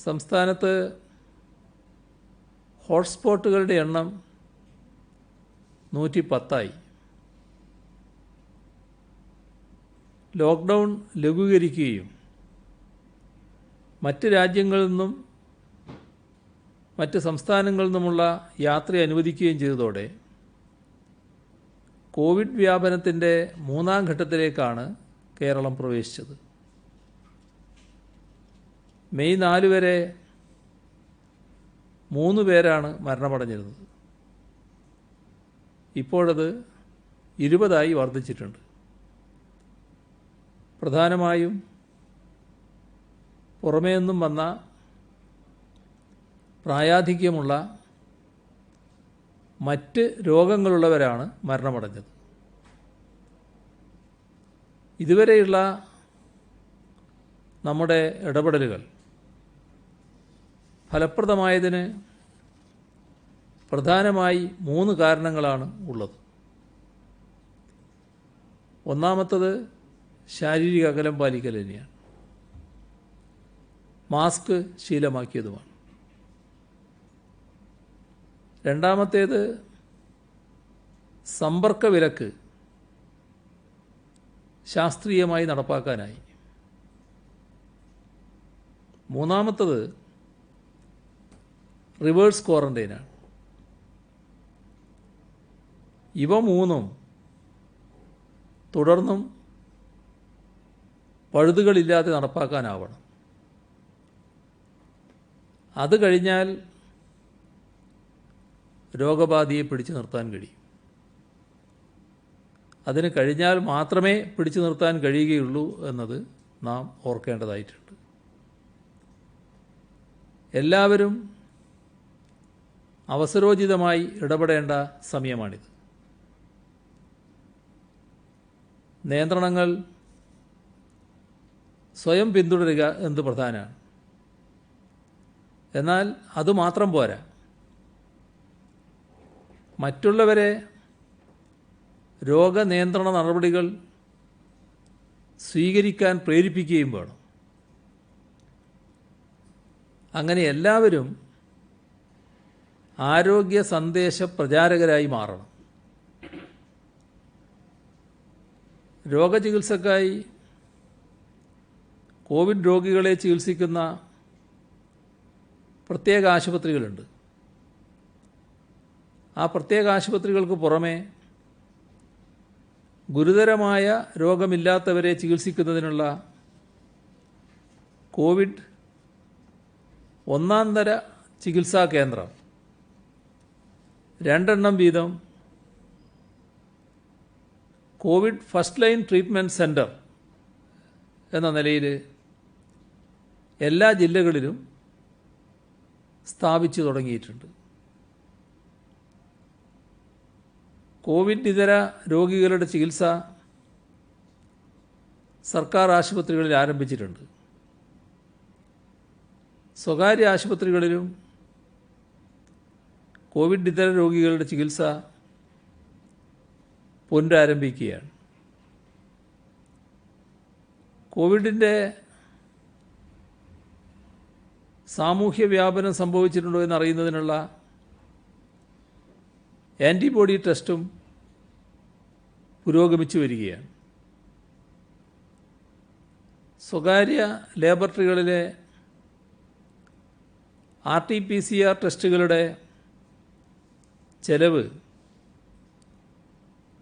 സംസ്ഥാനത്ത് ഹോട്ട്സ്പോട്ടുകളുടെ എണ്ണം 110 ലോക്ക്ഡൗൺ ലഘൂകരിക്കുകയും മറ്റ് രാജ്യങ്ങളിൽ നിന്നും മറ്റ് സംസ്ഥാനങ്ങളിൽ നിന്നുമുള്ള യാത്ര അനുവദിക്കുകയും ചെയ്തതോടെ കോവിഡ് വ്യാപനത്തിൻ്റെ 3ാം ഘട്ടത്തിലേക്കാണ് കേരളം പ്രവേശിച്ചത്. മെയ് 4 വരെ 3 പേരാണ് മരണമടഞ്ഞിരുന്നത്. ഇപ്പോഴത് 20 വർദ്ധിച്ചിട്ടുണ്ട്. പ്രധാനമായും പുറമേ നിന്നും വന്ന പ്രായാധിക്യമുള്ള മറ്റ് രോഗങ്ങളുള്ളവരാണ് മരണമടഞ്ഞത്. ഇതുവരെയുള്ള നമ്മുടെ ഇടപെടലുകൾ ഫലപ്രദമായതിന് പ്രധാനമായി 3 കാരണങ്ങളാണ് ഉള്ളത്. ഒന്നാമത്തത് ശാരീരിക അകലം പാലിക്കൽ തന്നെയാണ്. മാസ്ക് ശീലമാക്കിയതുമാണ്. രണ്ടാമത്തേത് സമ്പർക്ക വിലക്ക് ശാസ്ത്രീയമായി നടപ്പാക്കാനായി. മൂന്നാമത്തത് റിവേഴ്സ് ക്വാറന്റൈനാണ്. ഇവ 3ഉം തുടർന്നും പഴുതുകളില്ലാതെ നടപ്പാക്കാനാവണം. അത് കഴിഞ്ഞാൽ രോഗബാധയെ പിടിച്ചു നിർത്താൻ കഴിയും. അതിന് കഴിഞ്ഞാൽ മാത്രമേ പിടിച്ചു നിർത്താൻ കഴിയുകയുള്ളൂ എന്നത് നാം ഓർക്കേണ്ടതായിട്ടുണ്ട്. എല്ലാവരും അവസരോചിതമായി ഇടപെടേണ്ട സമയമാണിത്. നിയന്ത്രണങ്ങൾ സ്വയം പിന്തുടരുക എന്നത് പ്രധാനമാണ്. എന്നാൽ അതുമാത്രം പോരാ. മറ്റുള്ളവരെ രോഗനിയന്ത്രണ നടപടികൾ സ്വീകരിക്കാൻ പ്രേരിപ്പിക്കുകയും വേണം. അങ്ങനെ എല്ലാവരും ആരോഗ്യ സന്ദേശ പ്രചാരകരായി മാറണം. രോഗചികിത്സക്കായി കോവിഡ് രോഗികളെ ചികിത്സിക്കുന്ന പ്രത്യേക ആശുപത്രികളുണ്ട്. ആ പ്രത്യേക ആശുപത്രികൾക്ക് പുറമെ ഗുരുതരമായ രോഗമില്ലാത്തവരെ ചികിത്സിക്കുന്നതിനുള്ള കോവിഡ് 1ാം തര ചികിത്സാ കേന്ദ്രം 2 വീതം Covid first line treatment centre എന്ന നിലയിൽ എല്ലാ ജില്ലകളിലും സ്ഥാപിച്ചു തുടങ്ങിയിട്ടുണ്ട്. കോവിഡ് ഇതര രോഗികളുടെ ചികിത്സ സർക്കാർ ആശുപത്രികളിൽ ആരംഭിച്ചിട്ടുണ്ട്. സ്വകാര്യ ആശുപത്രികളിലും കോവിഡ് ഇതര രോഗികളുടെ ചികിത്സ പുനരാരംഭിക്കുകയാണ്. കോവിഡിൻ്റെ സാമൂഹ്യ വ്യാപനം സംഭവിച്ചിട്ടുണ്ടോ എന്നറിയുന്നതിനുള്ള ആൻറ്റിബോഡി ടെസ്റ്റും പുരോഗമിച്ചു വരികയാണ്. സ്വകാര്യ ലാബറട്ടറികളിലെ RT-PCR ടെസ്റ്റുകളുടെ ചെലവ്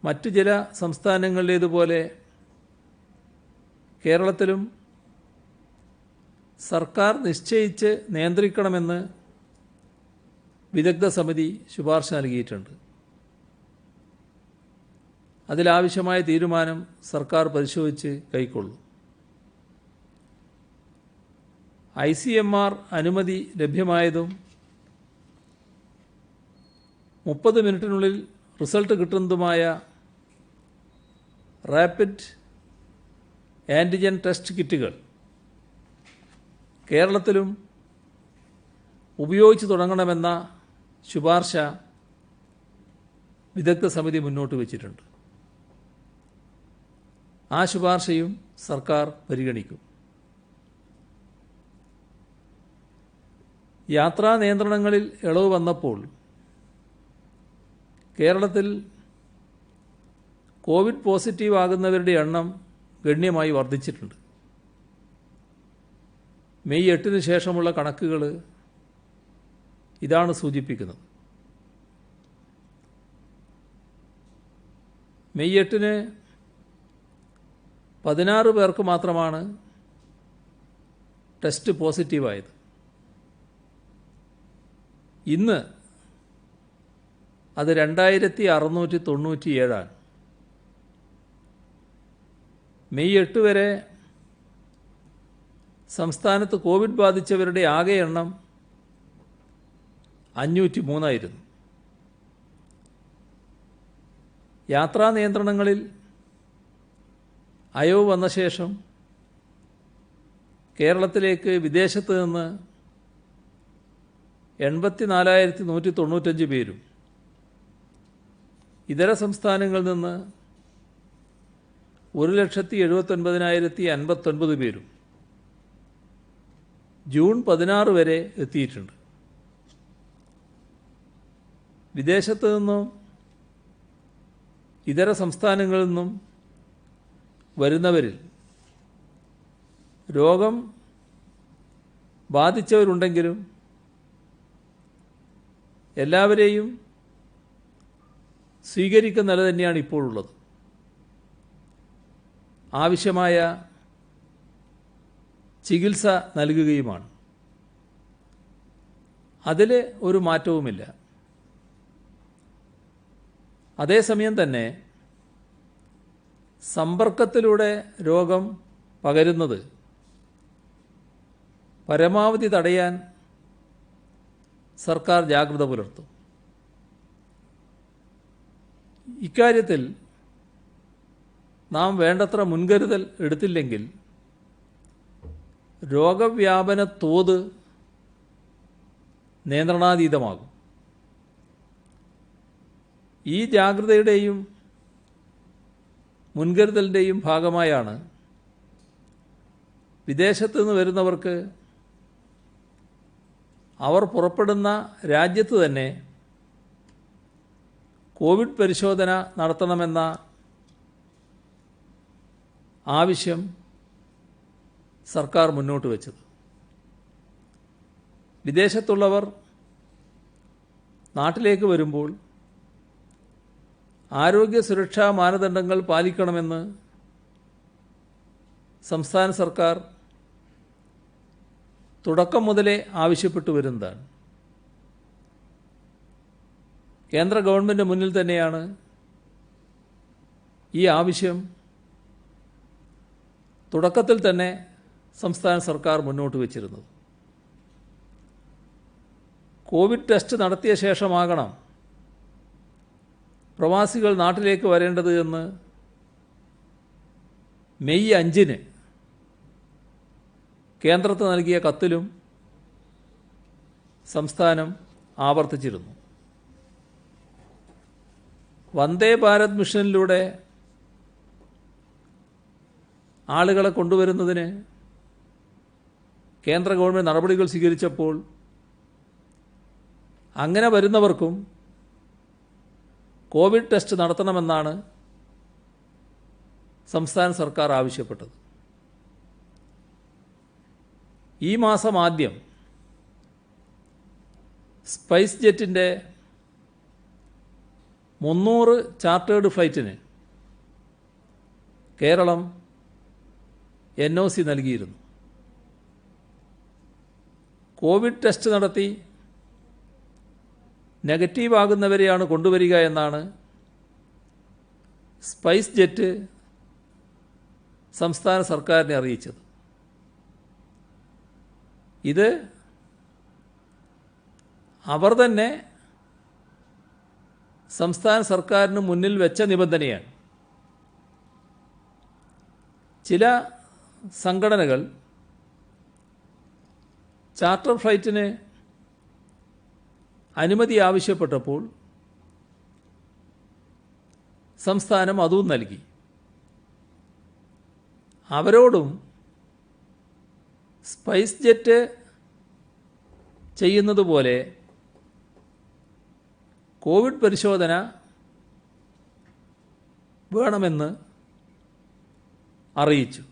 മറ്റു ചില സംസ്ഥാനങ്ങളിലേതുപോലെ കേരളത്തിലും സർക്കാർ നിശ്ചയിച്ച് നിയന്ത്രിക്കണമെന്ന് വിദഗ്ധ സമിതി ശുപാർശ നൽകിയിട്ടുണ്ട്. അതിലാവശ്യമായ തീരുമാനം സർക്കാർ പരിശോധിച്ച് കൈക്കൊള്ളും. ICMR അനുമതി ലഭ്യമായതും 30 മിനിറ്റിനുള്ളിൽ റിസൾട്ട് കിട്ടുന്നതുമായ റാപ്പിഡ് ആൻറ്റിജൻ ടെസ്റ്റ് കിറ്റുകൾ കേരളത്തിലും ഉപയോഗിച്ചു തുടങ്ങണമെന്ന ശുപാർശ വിദഗ്ധ സമിതി മുന്നോട്ട് വച്ചിട്ടുണ്ട്. ആ ശുപാർശയും സർക്കാർ പരിഗണിക്കും. യാത്രാ നിയന്ത്രണങ്ങളിൽ ഇളവ് വന്നപ്പോൾ കേരളത്തിൽ കോവിഡ് പോസിറ്റീവ് ആകുന്നവരുടെ എണ്ണം ഗണ്യമായി വർദ്ധിച്ചിട്ടുണ്ട്. മെയ് 8 ശേഷമുള്ള കണക്കുകൾ ഇതാണ് സൂചിപ്പിക്കുന്നത്. മെയ് 8 16 പേർക്ക് മാത്രമാണ് ടെസ്റ്റ് പോസിറ്റീവായത്. ഇന്ന് അത് 2697 ആണ്. മെയ് 8 വരെ സംസ്ഥാനത്ത് കോവിഡ് ബാധിച്ചവരുടെ ആകെ എണ്ണം 503 ആയിരുന്നു. യാത്രാ നിയന്ത്രണങ്ങളിൽ അയവ് വന്ന ശേഷം കേരളത്തിലേക്ക് വിദേശത്ത് നിന്ന് 84,195 പേരും ഇതര സംസ്ഥാനങ്ങളിൽ നിന്ന് 1,79,059 പേരും ജൂൺ 16 വരെ എത്തിയിട്ടുണ്ട്. വിദേശത്ത് നിന്നും ഇതര സംസ്ഥാനങ്ങളിൽ നിന്നും വരുന്നവരിൽ രോഗം ബാധിച്ചവരുണ്ടെങ്കിലും എല്ലാവരെയും സ്വീകരിക്കുന്ന നില തന്നെയാണ് ഇപ്പോഴുള്ളത്. ആവശ്യമായ ചികിത്സ നൽകുകയുമാണ്. അതിൽ ഒരു മാറ്റവുമില്ല. അതേസമയം തന്നെ സമ്പർക്കത്തിലൂടെ രോഗം പകരുന്നത് പരമാവധി തടയാൻ സർക്കാർ ജാഗ്രത പുലർത്തും. ഇക്കാര്യത്തിൽ നാം വേണ്ടത്ര മുൻകരുതൽ എടുത്തില്ലെങ്കിൽ രോഗവ്യാപന തോത് നിയന്ത്രണാതീതമാകും. ഈ ജാഗ്രതയുടെയും മുൻകരുതലിൻ്റെയും ഭാഗമായാണ് വിദേശത്തു നിന്ന് വരുന്നവർക്ക് അവർ പുറപ്പെടുന്ന രാജ്യത്ത് തന്നെ കോവിഡ് പരിശോധന നടത്തണമെന്ന ആവശ്യം സർക്കാർ മുന്നോട്ട് വച്ചത്. വിദേശത്തുള്ളവർ നാട്ടിലേക്ക് വരുമ്പോൾ ആരോഗ്യ സുരക്ഷാ മാനദണ്ഡങ്ങൾ പാലിക്കണമെന്ന് സംസ്ഥാന സർക്കാർ തുടക്കം മുതലേ ആവശ്യപ്പെട്ടു വരുന്നതാണ്. കേന്ദ്ര ഗവൺമെൻറ് മുന്നിൽ തന്നെയാണ് ഈ ആവശ്യം തുടക്കത്തിൽ തന്നെ സംസ്ഥാന സർക്കാർ മുന്നോട്ട് വച്ചിരുന്നത്. കോവിഡ് ടെസ്റ്റ് നടത്തിയ ശേഷമാകണം പ്രവാസികൾ നാട്ടിലേക്ക് വരേണ്ടത് എന്ന് മെയ് 5 കേന്ദ്രത്തിന് നൽകിയ കത്തിലും സംസ്ഥാനം ആവർത്തിച്ചിരുന്നു. വന്ദേ ഭാരത് മിഷനിലൂടെ ആളുകളെ കൊണ്ടുവരുന്നതിന് കേന്ദ്ര ഗവൺമെൻറ് നടപടികൾ സ്വീകരിച്ചപ്പോൾ അങ്ങനെ വരുന്നവർക്കും കോവിഡ് ടെസ്റ്റ് നടത്തണമെന്നാണ് സംസ്ഥാന സർക്കാർ ആവശ്യപ്പെട്ടത്. ഈ മാസം ആദ്യം സ്പൈസ് ജെറ്റിൻ്റെ 300 ചാർട്ടേഡ് ഫ്ലൈറ്റിന് കേരളം NOC നൽകിയിരുന്നു. കോവിഡ് ടെസ്റ്റ് നടത്തി നെഗറ്റീവ് ആകുന്നവരെയാണ് കൊണ്ടുവരിക എന്നാണ് സ്പൈസ് ജെറ്റ് സംസ്ഥാന സർക്കാരിനെ അറിയിച്ചത്. ഇത് അവർ തന്നെ സംസ്ഥാന സർക്കാരിന് മുന്നിൽ വെച്ച നിബന്ധനയാണ്. ചില സംഘടനകൾ ചാർട്ടർ ഫ്ലൈറ്റിന് അനുമതി ആവശ്യപ്പെട്ടപ്പോൾ സംസ്ഥാനം അതും നൽകി. അവരോടും സ്പൈസ് ജെറ്റ് ചെയ്യുന്നത് പോലെ കോവിഡ് പരിശോധന വേണമെന്ന് അറിയിച്ചു.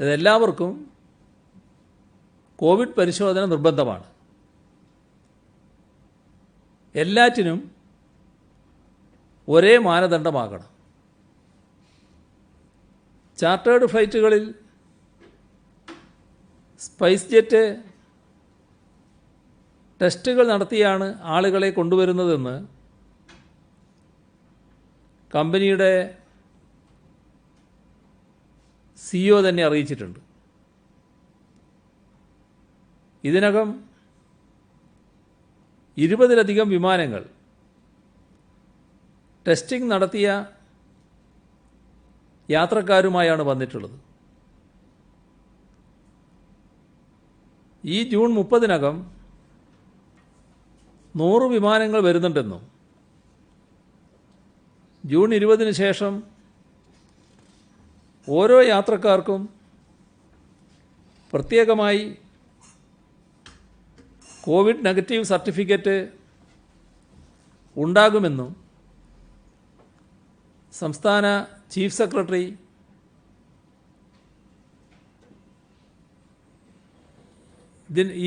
ഇതെല്ലാവർക്കും കോവിഡ് പരിശോധന നിർബന്ധമാണ്. എല്ലാറ്റിനും ഒരേ മാനദണ്ഡമാകണം. ചാർട്ടേഡ് ഫ്ലൈറ്റുകളിൽ സ്പൈസ് ജെറ്റ് ടെസ്റ്റുകൾ നടത്തിയാണ് ആളുകളെ കൊണ്ടുവരുന്നതെന്ന് കമ്പനിയുടെ CEO തന്നെ അറിയിച്ചിട്ടുണ്ട്. ഇതിനകം 20-ലധികം വിമാനങ്ങൾ ടെസ്റ്റിംഗ് നടത്തിയ യാത്രക്കാരുമായാണ് വന്നിട്ടുള്ളത്. ഈ ജൂൺ 30-നകം 100 വിമാനങ്ങൾ വരുന്നുണ്ടെന്നും ജൂൺ 20-ന് ശേഷം ഓരോ യാത്രക്കാർക്കും പ്രത്യേകമായി കോവിഡ് നെഗറ്റീവ് സർട്ടിഫിക്കറ്റ് ഉണ്ടാകുമെന്നും സംസ്ഥാന ചീഫ് സെക്രട്ടറി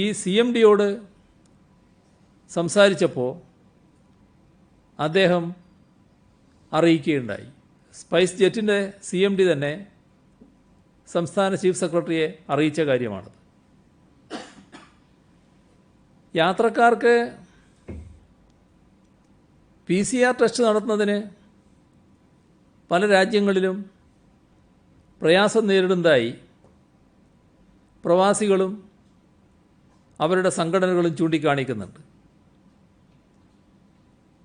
ഈ CMDയോട് സംസാരിച്ചപ്പോൾ അദ്ദേഹം അറിയിക്കുകയുണ്ടായി. സ്പൈസ് ജെറ്റിൻ്റെ CMD തന്നെ സംസ്ഥാന ചീഫ് സെക്രട്ടറിയെ അറിയിച്ച കാര്യമാണ്. യാത്രക്കാർക്ക് PCR ടെസ്റ്റ് നടത്തുന്നതിന് പല രാജ്യങ്ങളിലും പ്രയാസം നേരിടുന്നതായി പ്രവാസികളും അവരുടെ സംഘടനകളും ചൂണ്ടിക്കാണിക്കുന്നുണ്ട്.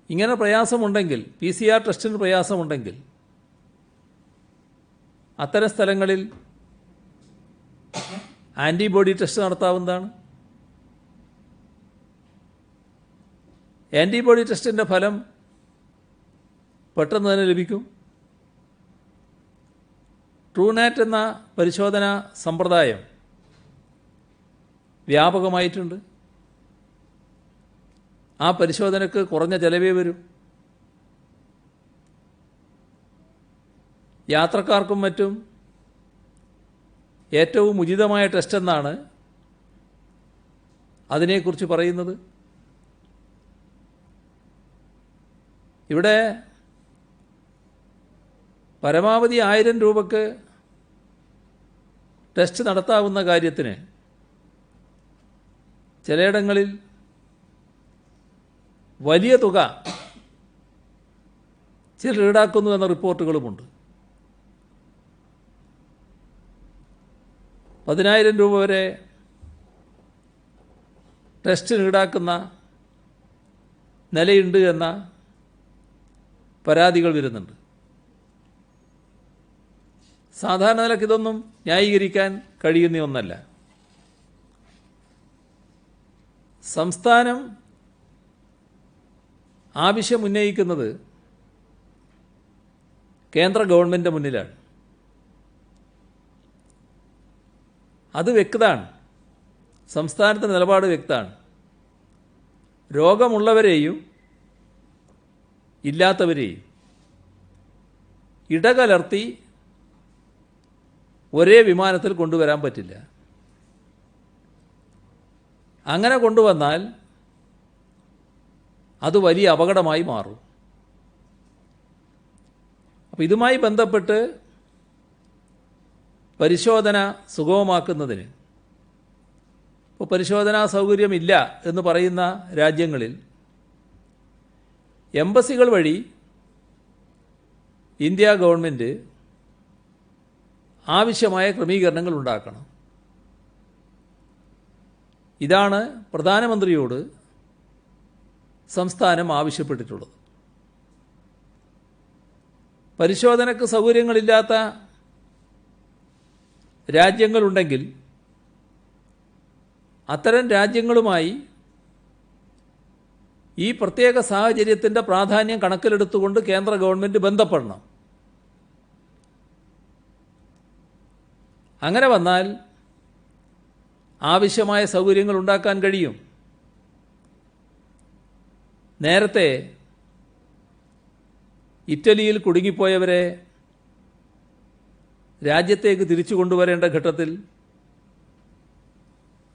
ഇങ്ങനെ പ്രയാസമുണ്ടെങ്കിൽ, PCR ടെസ്റ്റിന് പ്രയാസമുണ്ടെങ്കിൽ അത്തരം സ്ഥലങ്ങളിൽ ആൻറ്റിബോഡി ടെസ്റ്റ് നടത്താവുന്നതാണ്. ആൻറ്റിബോഡി ടെസ്റ്റിൻ്റെ ഫലം പെട്ടെന്ന് തന്നെ ലഭിക്കും. ട്രൂനാറ്റ് എന്ന പരിശോധനാ സമ്പ്രദായം വ്യാപകമായിട്ടുണ്ട്. ആ പരിശോധനയ്ക്ക് കുറഞ്ഞ ചെലവേ വരും. യാത്രക്കാർക്കും മറ്റും ഏറ്റവും ഉചിതമായ ടെസ്റ്റ് എന്നാണ് അതിനെക്കുറിച്ച് പറയുന്നത്. ഇവിടെ പരമാവധി 1000 രൂപയ്ക്ക് ടെസ്റ്റ് നടത്താവുന്ന കാര്യത്തിന് ചിലയിടങ്ങളിൽ വലിയ തുക ചിലർ ഈടാക്കുന്നു എന്ന റിപ്പോർട്ടുകളുമുണ്ട്. 10,000 രൂപ വരെ ടെസ്റ്റിന് ഈടാക്കുന്ന നിലയുണ്ട് എന്ന പരാതികൾ വരുന്നുണ്ട്. സാധാരണ നിലയ്ക്ക് ഇതൊന്നും ന്യായീകരിക്കാൻ കഴിയുന്ന ഒന്നല്ല. സംസ്ഥാനം ആവശ്യം ഉന്നയിക്കുന്നത് കേന്ദ്ര ഗവൺമെൻറ് മുന്നിലാണ്. അത് വ്യക്തമാണ്. സംസ്ഥാനത്തിൻ്റെ നിലപാട് വ്യക്തമാണ്. രോഗമുള്ളവരെയും ഇല്ലാത്തവരെയും ഇടകലർത്തി ഒരേ വിമാനത്തിൽ കൊണ്ടുവരാൻ പറ്റില്ല. അങ്ങനെ കൊണ്ടുവന്നാൽ അത് വലിയ അപകടമായി മാറും. അപ്പോൾ ഇതുമായി ബന്ധപ്പെട്ട് പരിശോധന സുഗമമാക്കുന്നതിന്, ഇപ്പോൾ പരിശോധനാ സൗകര്യമില്ല എന്ന് പറയുന്ന രാജ്യങ്ങളിൽ എംബസികൾ വഴി ഇന്ത്യ ഗവൺമെൻറ് ആവശ്യമായ ക്രമീകരണങ്ങൾ ഉണ്ടാക്കണം. ഇതാണ് പ്രധാനമന്ത്രിയോട് സംസ്ഥാനം ആവശ്യപ്പെട്ടിട്ടുള്ളത്. പരിശോധനയ്ക്ക് സൗകര്യങ്ങളില്ലാത്ത രാജ്യങ്ങളുണ്ടെങ്കിൽ അത്തരം രാജ്യങ്ങളുമായി ഈ പ്രത്യേക സാഹചര്യത്തിൻ്റെ പ്രാധാന്യം കണക്കിലെടുത്തുകൊണ്ട് കേന്ദ്ര ഗവൺമെൻറ് ബന്ധപ്പെടണം. അങ്ങനെ വന്നാൽ ആവശ്യമായ സൗകര്യങ്ങൾ ഉണ്ടാക്കാൻ കഴിയും. നേരത്തെ ഇറ്റലിയിൽ കുടുങ്ങിപ്പോയവരെ രാജ്യത്തേക്ക് തിരിച്ചു കൊണ്ടുവരേണ്ട ഘട്ടത്തിൽ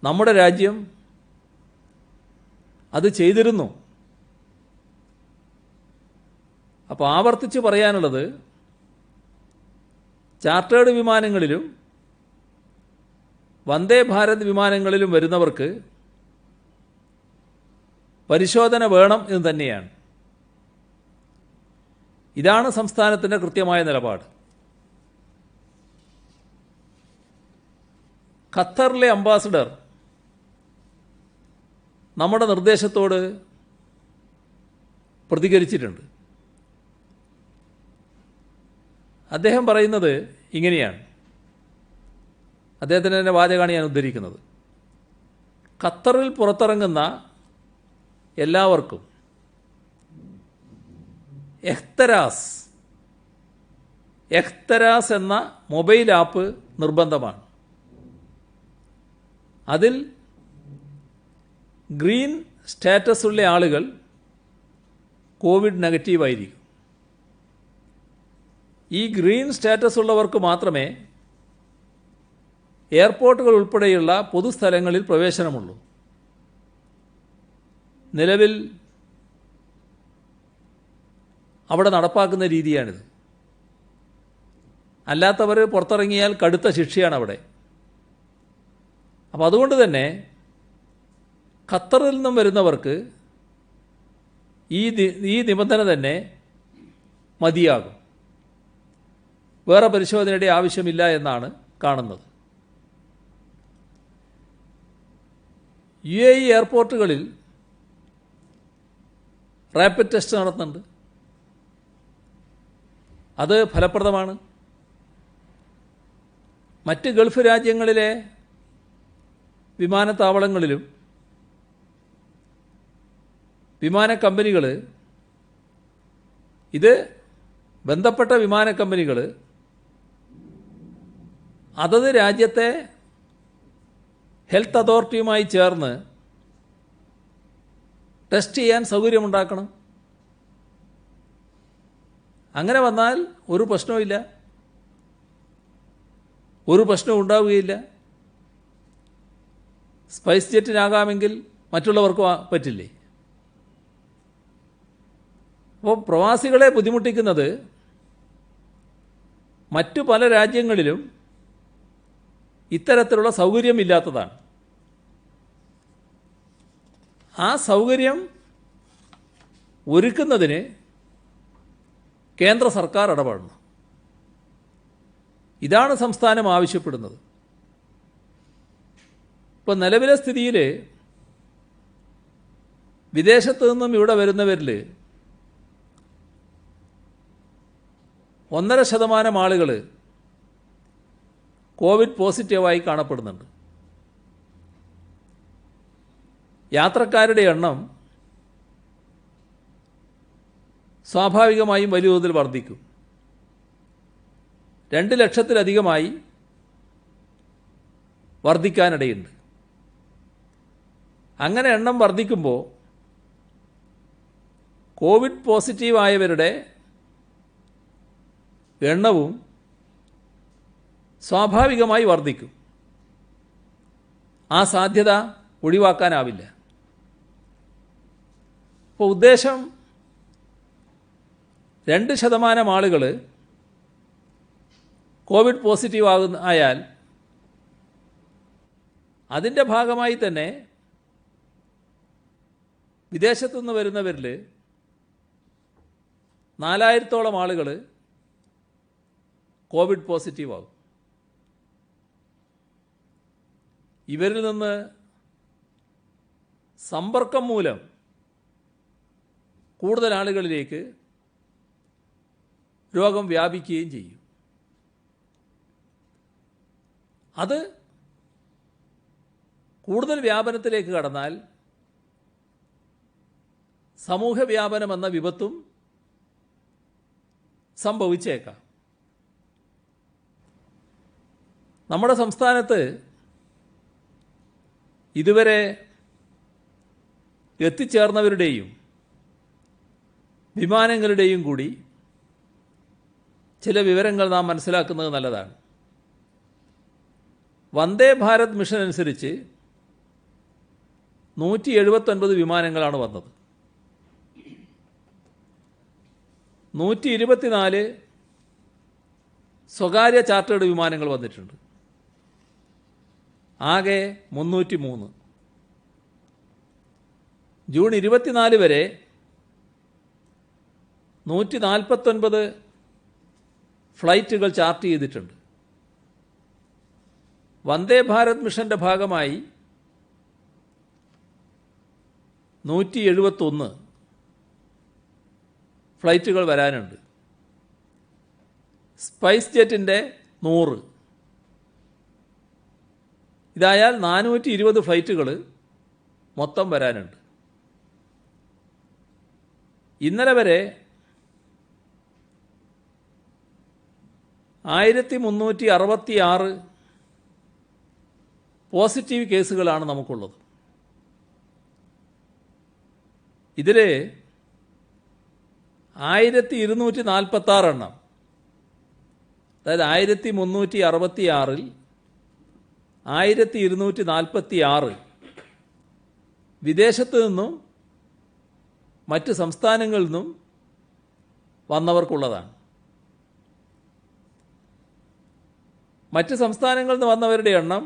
നമ്മുടെ രാജ്യം അത് ചെയ്തിരുന്നു. അപ്പോൾ ആവർത്തിച്ച് പറയാനുള്ളത്, ചാർട്ടേഡ് വിമാനങ്ങളിലും വന്ദേ ഭാരത് വിമാനങ്ങളിലും വരുന്നവർക്ക് പരിശോധന വേണം എന്ന് തന്നെയാണ്. ഇതാണ് സംസ്ഥാനത്തിൻ്റെ കൃത്യമായ നിലപാട്. ഖത്തറിലെ അംബാസഡർ നമ്മുടെ നിർദ്ദേശത്തോട് പ്രതികരിച്ചിട്ടുണ്ട്. അദ്ദേഹം പറയുന്നത് ഇങ്ങനെയാണ്, അദ്ദേഹത്തിൻ്റെ തന്നെ വാചകമാണ് ഞാൻ ഉദ്ധരിക്കുന്നത്. ഖത്തറിൽ പുറത്തിറങ്ങുന്ന എല്ലാവർക്കും എഹ്തരാസ് എന്ന മൊബൈൽ ആപ്പ് നിർബന്ധമാണ്. അതിൽ ഗ്രീൻ സ്റ്റാറ്റസ് ഉള്ള ആളുകൾ കോവിഡ് നെഗറ്റീവായിരിക്കും. ഈ ഗ്രീൻ സ്റ്റാറ്റസ് ഉള്ളവർക്ക് മാത്രമേ എയർപോർട്ടുകൾ ഉൾപ്പെടെയുള്ള പൊതുസ്ഥലങ്ങളിൽ പ്രവേശനമുള്ളൂ. നിലവിൽ അവിടെ നടപ്പാക്കുന്ന രീതിയാണിത്. അല്ലാത്തവർ പുറത്തിറങ്ങിയാൽ കടുത്ത ശിക്ഷയാണ് അവിടെ. അപ്പോൾ അതുകൊണ്ട് തന്നെ ഖത്തറിൽ നിന്നും വരുന്നവർക്ക് ഈ നിബന്ധന തന്നെ മതിയാകും. വേറെ പരിശോധനയുടെ ആവശ്യമില്ല എന്നാണ് കാണുന്നത്. UAE എയർപോർട്ടുകളിൽ റാപ്പിഡ് ടെസ്റ്റ് നടത്തുന്നുണ്ട്. അത് ഫലപ്രദമാണ്. മറ്റ് ഗൾഫ് രാജ്യങ്ങളിലെ വിമാനത്താവളങ്ങളിലും വിമാന കമ്പനികൾ, ഇത് ബന്ധപ്പെട്ട വിമാന കമ്പനികൾ അതത് രാജ്യത്തെ ഹെൽത്ത് അതോറിറ്റിയുമായി ചേർന്ന് ടെസ്റ്റ് ചെയ്യാൻ സൗകര്യമുണ്ടാക്കണം. അങ്ങനെ വന്നാൽ ഒരു പ്രശ്നവുമില്ല, ഒരു പ്രശ്നവും ഉണ്ടാവുകയില്ല. സ്പൈസ് ജെറ്റിനാകാമെങ്കിൽ മറ്റുള്ളവർക്ക് പറ്റില്ലേ? അപ്പോൾ പ്രവാസികളെ ബുദ്ധിമുട്ടിക്കുന്നത് മറ്റു പല രാജ്യങ്ങളിലും ഇത്തരത്തിലുള്ള സൗകര്യമില്ലാത്തതാണ്. ആ സൗകര്യം ഒരുക്കുന്നതിന് കേന്ദ്ര സർക്കാർ ഇടപെടണം. ഇതാണ് സംസ്ഥാനം ആവശ്യപ്പെടുന്നത്. ഇപ്പോൾ നിലവിലെ സ്ഥിതിയിൽ വിദേശത്തു നിന്നും ഇവിടെ വരുന്നവരിൽ 1.5% ആളുകൾ കോവിഡ് പോസിറ്റീവായി കാണപ്പെടുന്നുണ്ട്. യാത്രക്കാരുടെ എണ്ണം സ്വാഭാവികമായും വലിയ തോതിൽ വർദ്ധിക്കും. 2 ലക്ഷത്തിലധികമായി വർദ്ധിക്കാനിടയുണ്ട്. അങ്ങനെ എണ്ണം വർദ്ധിക്കുമ്പോൾ കോവിഡ് പോസിറ്റീവായവരുടെ എണ്ണവും സ്വാഭാവികമായി വർദ്ധിക്കും. ആ സാധ്യത ഒഴിവാക്കാനാവില്ല. ഇപ്പോൾ ഉദ്ദേശം 2% ആളുകൾ കോവിഡ് പോസിറ്റീവ് ആയാൽ അതിൻ്റെ ഭാഗമായി തന്നെ വിദേശത്തുനിന്ന് വരുന്നവരിൽ 4000-ഓളം ആളുകൾ കോവിഡ് പോസിറ്റീവ് ആകും. ഇവരിൽ നിന്ന് സമ്പർക്കം മൂലം കൂടുതൽ ആളുകളിലേക്ക് രോഗം വ്യാപിക്കുകയും ചെയ്യും. അത് കൂടുതൽ വ്യാപനത്തിലേക്ക് കടന്നാൽ സമൂഹ വ്യാപനമെന്ന വിപത്തും സംഭവിച്ചേക്കാം. നമ്മുടെ സംസ്ഥാനത്ത് ഇതുവരെ എത്തിച്ചേർന്നവരുടെയും വിമാനങ്ങളുടെയും കൂടി ചില വിവരങ്ങൾ നാം മനസ്സിലാക്കുന്നത് നല്ലതാണ്. വന്ദേ ഭാരത് മിഷൻ അനുസരിച്ച് 179 വിമാനങ്ങളാണ് വന്നത്. 124 സ്വകാര്യ ചാർട്ടേഡ് വിമാനങ്ങൾ വന്നിട്ടുണ്ട്. ആകെ 303. ജൂൺ 24 വരെ 149 ഫ്ലൈറ്റുകൾ ചാർട്ട് ചെയ്തിട്ടുണ്ട്. വന്ദേ ഭാരത് മിഷന്റെ ഭാഗമായി 171 ഫ്ലൈറ്റുകൾ വരാനുണ്ട്. സ്പൈസ് ജെറ്റിൻ്റെ 100. ഇതായാൽ 420 ഫ്ലൈറ്റുകൾ മൊത്തം വരാനുണ്ട്. ഇന്നലെ വരെ 1366 പോസിറ്റീവ് കേസുകളാണ് നമുക്കുള്ളത്. ഇതിൽ 1246 എണ്ണം, അതായത് 1366-ൽ 1246 വിദേശത്ത് നിന്നും മറ്റ് സംസ്ഥാനങ്ങളിൽ നിന്നും വന്നവർക്കുള്ളതാണ്. മറ്റ് സംസ്ഥാനങ്ങളിൽ നിന്ന് വന്നവരുടെ എണ്ണം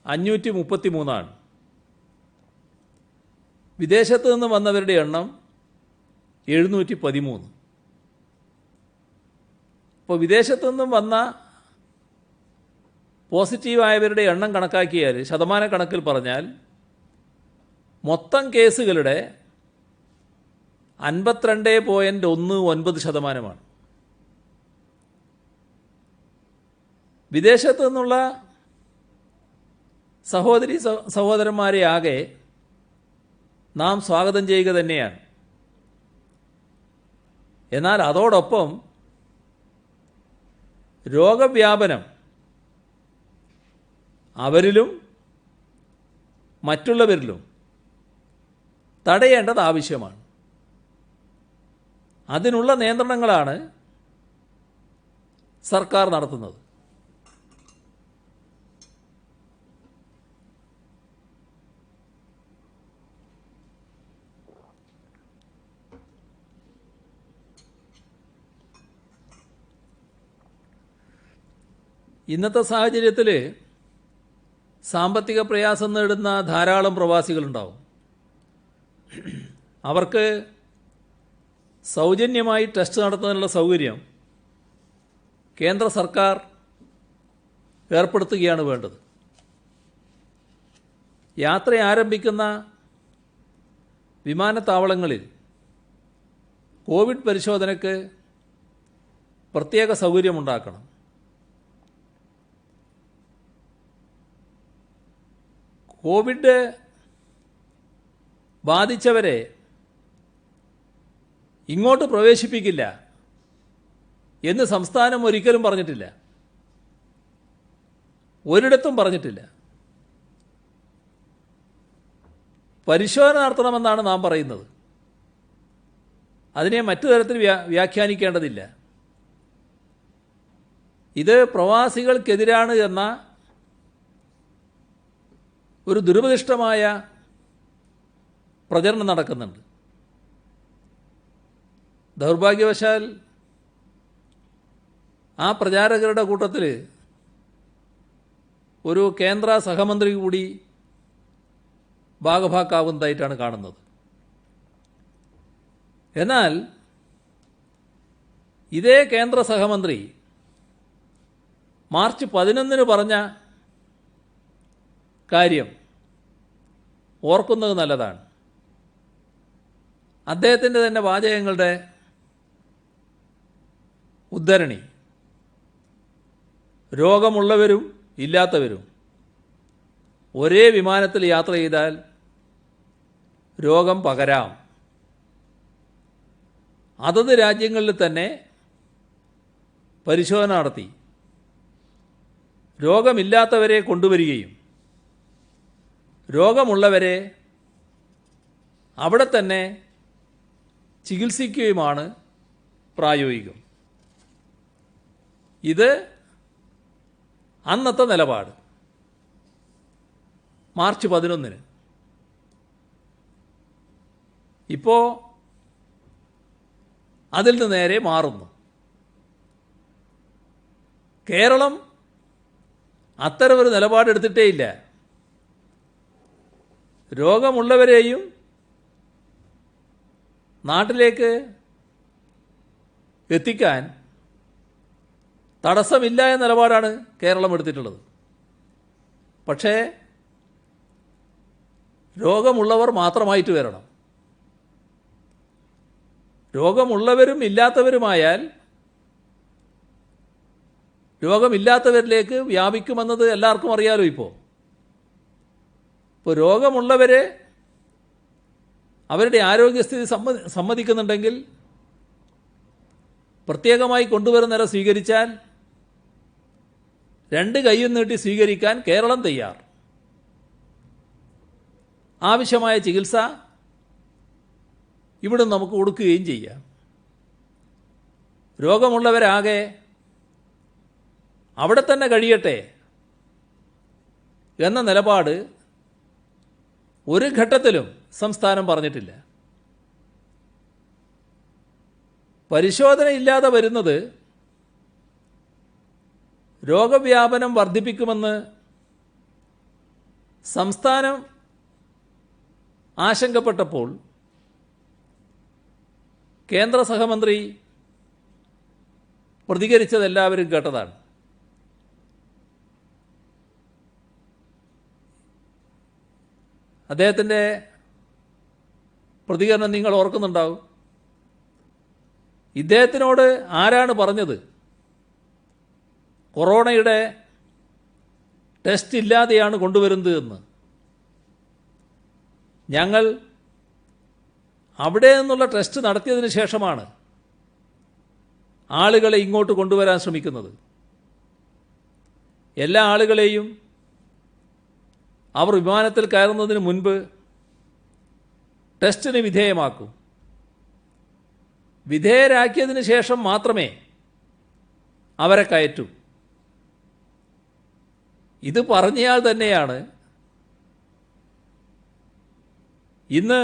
533. വിദേശത്ത് നിന്ന് വന്നവരുടെ എണ്ണം 713. ഇപ്പോൾ വിദേശത്തു നിന്നും വന്ന പോസിറ്റീവായവരുടെ എണ്ണം കണക്കാക്കിയാൽ, ശതമാനക്കണക്കിൽ പറഞ്ഞാൽ, മൊത്തം കേസുകളുടെ 52.19%. വിദേശത്തു നിന്നുള്ള സഹോദരി സഹോദരന്മാരെ ആകെ നാം സ്വാഗതം ചെയ്യുക തന്നെയാണ്. എന്നാൽ അതോടൊപ്പം രോഗവ്യാപനം അവരിലും മറ്റുള്ളവരിലും തടയേണ്ടത് ആവശ്യമാണ്. അതിനുള്ള നിയന്ത്രണങ്ങളാണ് സർക്കാർ നടത്തുന്നത്. ഇന്നത്തെ സാഹചര്യത്തിൽ സാമ്പത്തിക പ്രയാസം നേടുന്ന ധാരാളം പ്രവാസികളുണ്ടാവും. അവർക്ക് സൗജന്യമായി ടെസ്റ്റ് നടത്തുന്നതിനുള്ള സൗകര്യം കേന്ദ്ര സർക്കാർ ഏർപ്പെടുത്തുകയാണ് വേണ്ടത്. യാത്ര ആരംഭിക്കുന്ന വിമാനത്താവളങ്ങളിൽ കോവിഡ് പരിശോധനയ്ക്ക് പ്രത്യേക സൗകര്യമുണ്ടാക്കണം. കോവിഡ് ബാധിച്ചവരെ ഇങ്ങോട്ട് പ്രവേശിപ്പിക്കില്ല എന്ന് സംസ്ഥാനം ഒരിക്കലും പറഞ്ഞിട്ടില്ല, ഒരിടത്തും പറഞ്ഞിട്ടില്ല. പരിശോധന നടത്തണമെന്നാണ് നാം പറയുന്നത്. അതിനെ മറ്റു തരത്തിൽ വ്യാഖ്യാനിക്കേണ്ടതില്ല. ഇത് പ്രവാസികൾക്കെതിരാണ് എന്ന ഒരു ദുരുപദിഷ്ടമായ പ്രചരണം നടക്കുന്നുണ്ട്. ദൗർഭാഗ്യവശാൽ ആ പ്രചാരകരുടെ കൂട്ടത്തിൽ ഒരു കേന്ദ്ര സഹമന്ത്രി കൂടി ഭാഗഭാക്കാവുന്നതായിട്ടാണ് കാണുന്നത്. എന്നാൽ ഇതേ കേന്ദ്ര സഹമന്ത്രി മാർച്ച് 11 പറഞ്ഞ കാര്യം ഓർക്കുന്നത് നല്ലതാണ്. അദ്ദേഹത്തിൻ്റെ തന്നെ വാചകങ്ങളുടെ ഉദ്ധരണി: രോഗമുള്ളവരും ഇല്ലാത്തവരും ഒരേ വിമാനത്തിൽ യാത്ര ചെയ്താൽ രോഗം പകരാം. അതത് രാജ്യങ്ങളിൽ തന്നെ പരിശോധന നടത്തി രോഗമില്ലാത്തവരെ കൊണ്ടുവരികയും രോഗമുള്ളവരെ അവിടെ തന്നെ ചികിത്സിക്കുകയുമാണ് പ്രായോഗികം. ഇത് അന്നത്തെ നിലപാട്. മാർച്ച് 11 ഇപ്പോൾ അതിൽ നിന്ന് നേരെ മാറുന്നു. കേരളം അത്തരമൊരു നിലപാടെടുത്തിട്ടേയില്ല. രോഗമുള്ളവരെയും നാട്ടിലേക്ക് എത്തിക്കാൻ തടസ്സമില്ല എന്ന നിലപാടാണ് കേരളം എടുത്തിട്ടുള്ളത്. പക്ഷേ രോഗമുള്ളവർ മാത്രമായിട്ട് വരണം. രോഗമുള്ളവരും ഇല്ലാത്തവരുമായാൽ രോഗമില്ലാത്തവരിലേക്ക് വ്യാപിക്കുമെന്നത് എല്ലാവർക്കും അറിയാലോ. ഇപ്പോൾ രോഗമുള്ളവരെ അവരുടെ ആരോഗ്യസ്ഥിതി സമ്മതിക്കുന്നുണ്ടെങ്കിൽ പ്രത്യേകമായി കൊണ്ടുവരുന്ന നില സ്വീകരിച്ചാൽ 2 കൈയും നീട്ടി സ്വീകരിക്കാൻ കേരളം തയ്യാർ. ആവശ്യമായ ചികിത്സ ഇവിടെ നമുക്ക് കൊടുക്കുകയും ചെയ്യാം. രോഗമുള്ളവരാകെ അവിടെ തന്നെ കഴിയട്ടെ എന്ന നിലപാട് ഒരു ഘട്ടത്തിലും സംസ്ഥാനം പറഞ്ഞിട്ടില്ല. പരിശോധനയില്ലാതെ വരുന്നത് രോഗവ്യാപനം വർദ്ധിപ്പിക്കുമെന്ന് സംസ്ഥാനം ആശങ്കപ്പെട്ടപ്പോൾ കേന്ദ്ര സഹമന്ത്രി പ്രതികരിച്ചത് എല്ലാവരും കേട്ടതാണ്. അദ്ദേഹത്തിൻ്റെ പ്രതികരണം നിങ്ങൾ ഓർക്കുന്നുണ്ടാവും. ഇദ്ദേഹത്തിനോട് ആരാണ് പറഞ്ഞത് കൊറോണയുടെ ടെസ്റ്റ് ഇല്ലാതെയാണ് കൊണ്ടുവരുന്നത് എന്ന്? ഞങ്ങൾ അവിടെ നിന്നുള്ള ടെസ്റ്റ് നടത്തിയതിന് ശേഷമാണ് ആളുകളെ ഇങ്ങോട്ട് കൊണ്ടുവരാൻ ശ്രമിക്കുന്നത്. എല്ലാ ആളുകളെയും അവർ വിമാനത്തിൽ കയറുന്നതിന് മുൻപ് ടെസ്റ്റിന് വിധേയമാക്കും. വിധേയരാക്കിയതിന് ശേഷം മാത്രമേ അവരെ കയറ്റൂ. ഇത് പറഞ്ഞയാൾ തന്നെയാണ് ഇന്ന്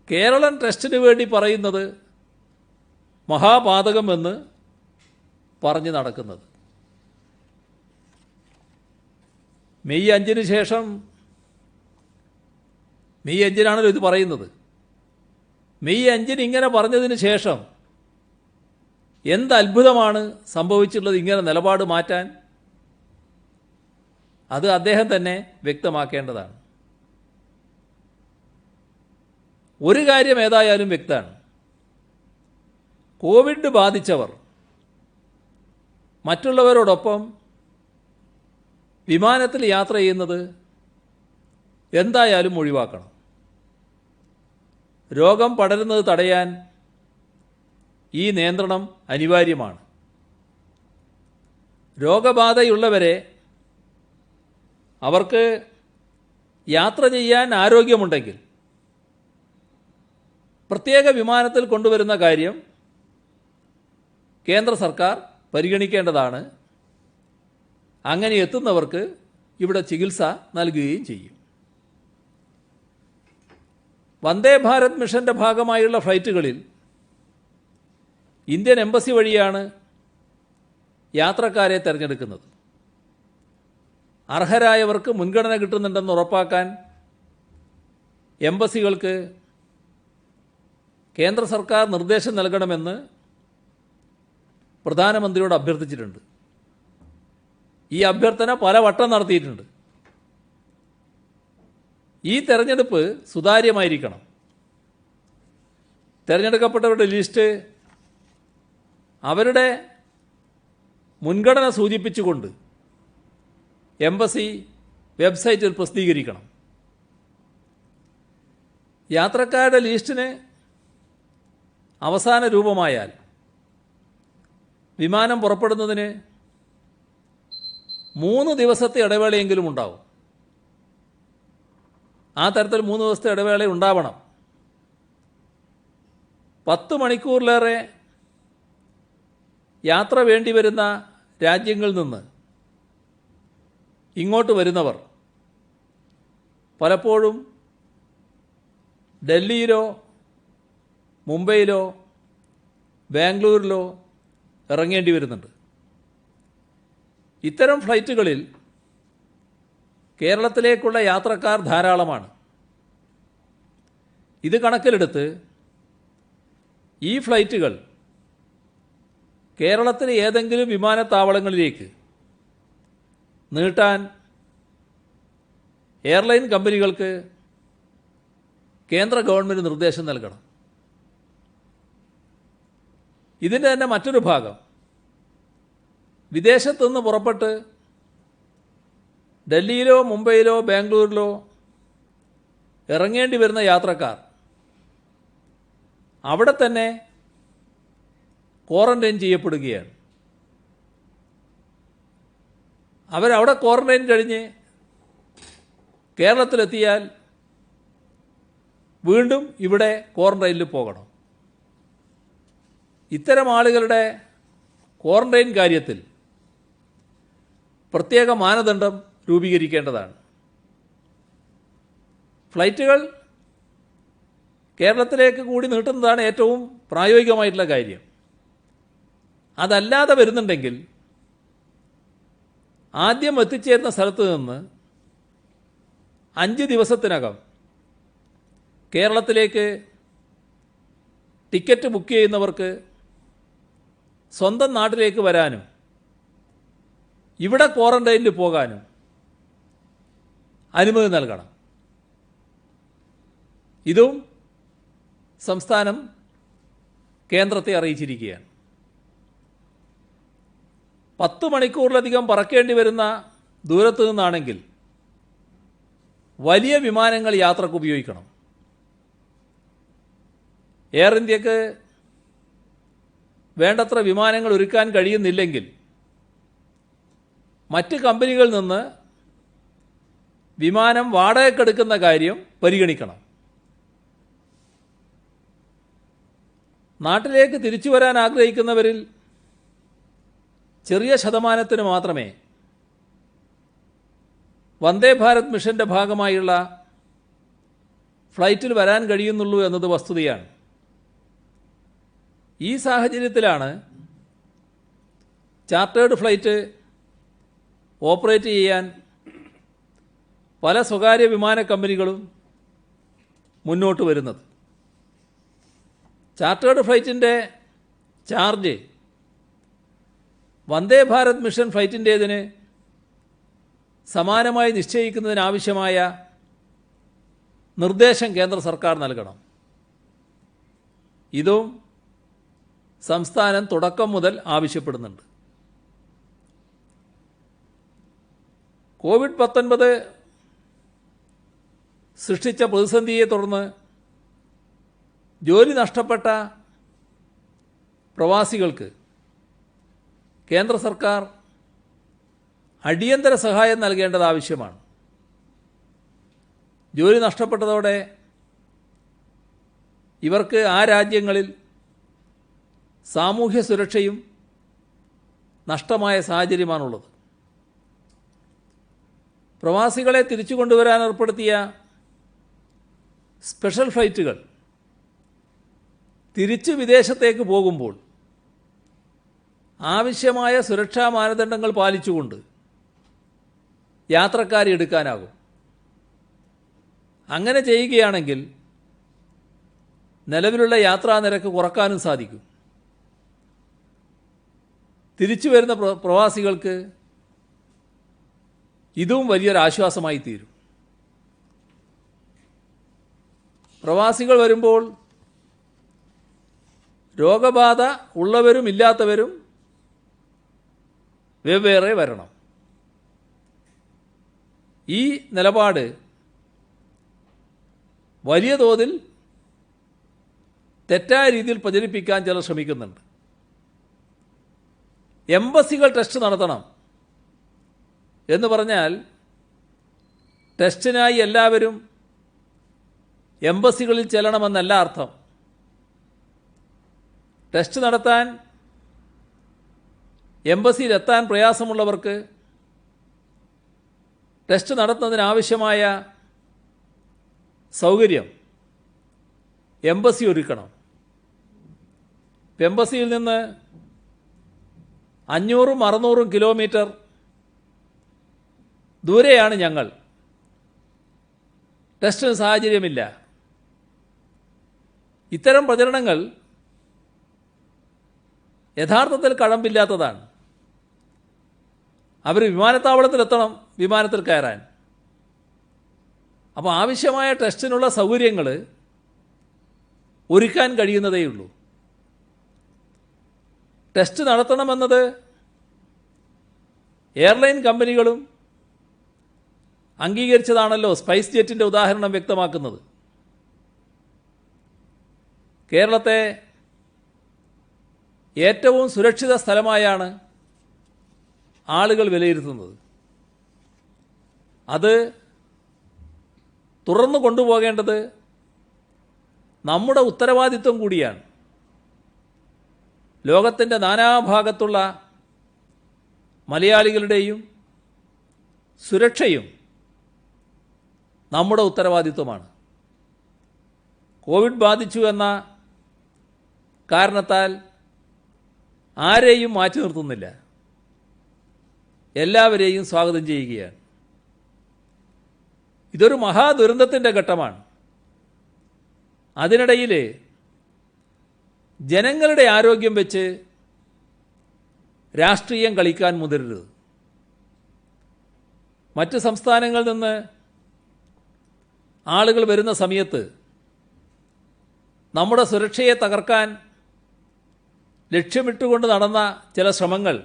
കേരളം ടെസ്റ്റിന് വേണ്ടി പറയുന്നത് മഹാപാതകമെന്ന് പറഞ്ഞു നടക്കുന്നത്. മെയ് 5 ശേഷം, മെയ് 5 ഇത് പറയുന്നത്. മെയ് 5 ഇങ്ങനെ പറഞ്ഞതിന് ശേഷം എന്ത് അത്ഭുതമാണ് സംഭവിച്ചിട്ടുള്ളത് ഇങ്ങനെ നിലപാട് മാറ്റാൻ? അത് അദ്ദേഹം തന്നെ വ്യക്തമാക്കേണ്ടതാണ്. ഒരു കാര്യം ഏതായാലും വ്യക്തമാണ്. കോവിഡ് ബാധിച്ചവർ മറ്റുള്ളവരോടൊപ്പം വിമാനത്തിൽ യാത്ര ചെയ്യുന്നത് എന്തായാലും ഒഴിവാക്കണം. രോഗം പടരുന്നത് തടയാൻ ഈ നിയന്ത്രണം അനിവാര്യമാണ്. രോഗബാധയുള്ളവരെ അവർക്ക് യാത്ര ചെയ്യാൻ ആരോഗ്യമുണ്ടെങ്കിൽ പ്രത്യേക വിമാനത്തിൽ കൊണ്ടുവരുന്ന കാര്യം കേന്ദ്ര സർക്കാർ പരിഗണിക്കേണ്ടതാണ്. അങ്ങനെ എത്തുന്നവർക്ക് ഇവിടെ ചികിത്സ നൽകുകയും ചെയ്യും. വന്ദേ ഭാരത് മിഷന്റെ ഭാഗമായുള്ള ഫ്ലൈറ്റുകളിൽ ഇന്ത്യൻ എംബസി വഴിയാണ് യാത്രക്കാരെ തിരഞ്ഞെടുക്കുന്നത്. അർഹരായവർക്ക് മുൻഗണന കിട്ടുന്നുണ്ടെന്ന് ഉറപ്പാക്കാൻ എംബസികൾക്ക് കേന്ദ്ര സർക്കാർ നിർദ്ദേശം നൽകണമെന്ന് പ്രധാനമന്ത്രിയോട് അഭ്യർത്ഥിച്ചിട്ടുണ്ട്. ഈ അഭ്യർത്ഥന പലവട്ടം നടത്തിയിട്ടുണ്ട്. ഈ തെരഞ്ഞെടുപ്പ് സുതാര്യമായിരിക്കണം. തിരഞ്ഞെടുക്കപ്പെട്ടവരുടെ ലിസ്റ്റ് അവരുടെ മുൻഗണന സൂചിപ്പിച്ചുകൊണ്ട് എംബസി വെബ്സൈറ്റിൽ പ്രസിദ്ധീകരിക്കണം. യാത്രക്കാരുടെ ലിസ്റ്റിന് അവസാന രൂപമായാൽ വിമാനം പുറപ്പെടുന്നതിന് 3 ദിവസത്തെ ഇടവേളയെങ്കിലും ഉണ്ടാവും. ആ തരത്തിൽ 3 ദിവസത്തെ ഇടവേള ഉണ്ടാവണം. 10 മണിക്കൂറിലേറെ യാത്ര വേണ്ടി വരുന്ന രാജ്യങ്ങളിൽ നിന്ന് ഇങ്ങോട്ട് വരുന്നവർ പലപ്പോഴും ഡൽഹിയിലോ മുംബൈയിലോ ബാംഗ്ലൂരിലോ ഇറങ്ങേണ്ടി വരുന്നുണ്ട്. ഇത്തരം ഫ്ലൈറ്റുകളിൽ കേരളത്തിലേക്കുള്ള യാത്രക്കാർ ധാരാളമാണ്. ഇത് കണക്കിലെടുത്ത് ഈ ഫ്ലൈറ്റുകൾ കേരളത്തിലെ ഏതെങ്കിലും വിമാനത്താവളങ്ങളിലേക്ക് നീട്ടാൻ എയർലൈൻ കമ്പനികൾക്ക് കേന്ദ്ര ഗവൺമെൻറ് നിർദ്ദേശം നൽകണം. ഇതിൻ്റെ തന്നെ മറ്റൊരു ഭാഗം, വിദേശത്തുനിന്ന് പുറപ്പെട്ട് ഡൽഹിയിലോ മുംബൈയിലോ ബാംഗ്ലൂരിലോ ഇറങ്ങേണ്ടി വരുന്ന യാത്രക്കാർ അവിടെ തന്നെ ക്വാറന്റൈൻ ചെയ്യപ്പെടുകയാണ്. അവരവിടെ ക്വാറന്റൈൻ കഴിഞ്ഞ് കേരളത്തിലെത്തിയാൽ വീണ്ടും ഇവിടെ ക്വാറന്റൈനിൽ പോകണം. ഇത്തരം ആളുകളുടെ ക്വാറന്റൈൻ കാര്യത്തിൽ പ്രത്യേക മാനദണ്ഡം രൂപീകരിക്കേണ്ടതാണ്. ഫ്ലൈറ്റുകൾ കേരളത്തിലേക്ക് കൂടി നീട്ടുന്നതാണ് ഏറ്റവും പ്രായോഗികമായിട്ടുള്ള കാര്യം. അതല്ലാതെ വരുന്നുണ്ടെങ്കിൽ ആദ്യം എത്തിച്ചേരുന്ന സ്ഥലത്ത് നിന്ന് 5 ദിവസത്തിനകം കേരളത്തിലേക്ക് ടിക്കറ്റ് ബുക്ക് ചെയ്യുന്നവർക്ക് സ്വന്തം നാട്ടിലേക്ക് വരാനും ഇവിടെ ക്വാറന്റൈനിൽ പോകാനും അനുമതി നൽകണം. ഇതും സംസ്ഥാനം കേന്ദ്രത്തെ അറിയിച്ചിരിക്കുകയാണ്. 10 മണിക്കൂറിലധികം പറക്കേണ്ടി വരുന്ന ദൂരത്തു നിന്നാണെങ്കിൽ വലിയ വിമാനങ്ങൾ യാത്രക്ക് ഉപയോഗിക്കണം. എയർ ഇന്ത്യക്ക് വേണ്ടത്ര വിമാനങ്ങൾ ഒരുക്കാൻ കഴിയുന്നില്ലെങ്കിൽ മറ്റ് കമ്പനികളിൽ നിന്ന് വിമാനം വാടകയ്ക്കെടുക്കുന്ന കാര്യം പരിഗണിക്കണം. നാട്ടിലേക്ക് തിരിച്ചു വരാൻ ആഗ്രഹിക്കുന്നവരിൽ ചെറിയ ശതമാനത്തിന് മാത്രമേ വന്ദേ ഭാരത് മിഷന്റെ ഭാഗമായുള്ള ഫ്ലൈറ്റിൽ വരാൻ കഴിയുന്നുള്ളൂ എന്നത് വസ്തുതയാണ്. ഈ സാഹചര്യത്തിലാണ് ചാർട്ടേഡ് ഫ്ലൈറ്റ് ഓപ്പറേറ്റ് ചെയ്യാൻ പല സ്വകാര്യ വിമാന കമ്പനികളും മുന്നോട്ട് വരുന്നത്. Chartered ഫ്ലൈറ്റിൻ്റെ charge Vande Bharat mission ഫ്ലൈറ്റിൻ്റേതിന് സമാനമായി നിശ്ചയിക്കുന്നതിനാവശ്യമായ നിർദ്ദേശം കേന്ദ്ര സർക്കാർ നൽകണം. ഇതും സംസ്ഥാനം തുടക്കം മുതൽ ആവശ്യപ്പെടുന്നുണ്ട്. കോവിഡ്-19 സൃഷ്ടിച്ച പ്രതിസന്ധിയെ തുടർന്ന് ജോലി നഷ്ടപ്പെട്ട പ്രവാസികൾക്ക് കേന്ദ്ര സർക്കാർ അടിയന്തര സഹായം നൽകേണ്ടത് ആവശ്യമാണ്. ജോലി നഷ്ടപ്പെട്ടതോടെ ഇവർക്ക് ആ രാജ്യങ്ങളിൽ സാമൂഹ്യ സുരക്ഷയും നഷ്ടമായ സാഹചര്യമാണുള്ളത്. പ്രവാസികളെ തിരിച്ചു കൊണ്ടുവരാൻ ഏർപ്പെടുത്തിയ സ്പെഷ്യൽ ഫ്ലൈറ്റുകൾ തിരിച്ച് വിദേശത്തേക്ക് പോകുമ്പോൾ ആവശ്യമായ സുരക്ഷാ മാനദണ്ഡങ്ങൾ പാലിച്ചുകൊണ്ട് യാത്രക്കാരെ എടുക്കാനാകും. അങ്ങനെ ചെയ്യുകയാണെങ്കിൽ നിലവിലുള്ള യാത്രാ നിരക്ക് കുറക്കാനും സാധിക്കും. തിരിച്ചു വരുന്ന പ്രവാസികൾക്ക് ഇതും വലിയൊരാശ്വാസമായി തീരും. പ്രവാസികൾ വരുമ്പോൾ രോഗബാധ ഉള്ളവരും ഇല്ലാത്തവരും വെവ്വേറെ വരണം. ഈ നിലപാട് വലിയ തോതിൽ തെറ്റായ രീതിയിൽ പ്രചരിപ്പിക്കാൻ ചിലർ ശ്രമിക്കുന്നുണ്ട്. എംബസികൾ ടെസ്റ്റ് നടത്തണം എന്ന് പറഞ്ഞാൽ ടെസ്റ്റിനായി എല്ലാവരും എംബസികളിൽ ചെല്ലണമെന്നല്ല അർത്ഥം. ടെസ്റ്റ് നടത്താൻ എംബസിയിലെത്താൻ പ്രയാസമുള്ളവർക്ക് ടെസ്റ്റ് നടത്തുന്നതിനാവശ്യമായ സൗകര്യം എംബസി ഒരുക്കണം. എംബസിയിൽ നിന്ന് 500-600 കിലോമീറ്റർ ദൂരെയാണ് ഞങ്ങൾ. ടെസ്റ്റിന് സാഹചര്യമില്ല. ഇത്തരം പ്രചരണങ്ങൾ യഥാർത്ഥത്തിൽ കഴമ്പില്ലാത്തതാണ്. അവർ വിമാനത്താവളത്തിലെത്തണം വിമാനത്തിൽ കയറാൻ. അപ്പോൾ ആവശ്യമായ ടെസ്റ്റിനുള്ള സൗകര്യങ്ങൾ ഒരുക്കാൻ കഴിയുന്നതേയുള്ളൂ. ടെസ്റ്റ് നടത്തണമെന്നത് എയർലൈൻ കമ്പനികളും അംഗീകരിച്ചതാണല്ലോ സ്പൈസ് ജെറ്റിൻ്റെ ഉദാഹരണം വ്യക്തമാക്കുന്നത്. കേരളത്തെ ഏറ്റവും സുരക്ഷിത സ്ഥലമായാണ് ആളുകൾ വിലയിരുത്തുന്നത്. അത് തുറന്നു കൊണ്ടുപോകേണ്ടത് നമ്മുടെ ഉത്തരവാദിത്വം കൂടിയാണ്. ലോകത്തിൻ്റെ നാനാഭാഗത്തുള്ള മലയാളികളുടെയും സുരക്ഷയും നമ്മുടെ ഉത്തരവാദിത്വമാണ്. കോവിഡ് ബാധിച്ചു എന്ന കാരണത്താൽ ആരെയും മാറ്റി നിർത്തുന്നില്ല. എല്ലാവരെയും സ്വാഗതം ചെയ്യുകയാണ്. ഇതൊരു മഹാദുരന്തത്തിൻ്റെ ഘട്ടമാണ്. അതിനിടയിൽ ജനങ്ങളുടെ ആരോഗ്യം വെച്ച് രാഷ്ട്രീയം കളിക്കാൻ മുതിരരുത്. മറ്റ് സംസ്ഥാനങ്ങളിൽ നിന്ന് ആളുകൾ വരുന്ന സമയത്ത് നമ്മുടെ സുരക്ഷയെ തകർക്കാൻ ലക്ഷ്യമിട്ടുകൊണ്ട് നടന്ന ചില ശ്രമങ്ങൾ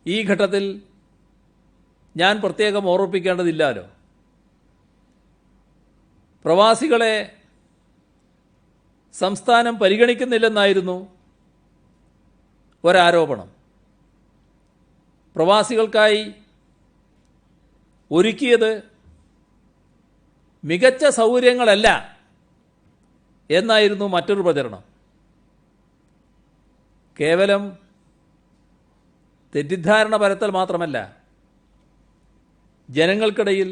ഈ ഘട്ടത്തിൽ ഞാൻ പ്രത്യേകം ഓർമ്മിപ്പിക്കേണ്ടതില്ലല്ലോ. പ്രവാസികളെ സംസ്ഥാനം പരിഗണിക്കുന്നില്ലെന്നായിരുന്നു ഒരാരോപണം. പ്രവാസികൾക്കായി ഒരുക്കിയത് മികച്ച സൗകര്യങ്ങളല്ല എന്നായിരുന്നു മറ്റൊരു പ്രചരണം. കേവലം തെറ്റിദ്ധാരണ പരത്തൽ മാത്രമല്ല, ജനങ്ങൾക്കിടയിൽ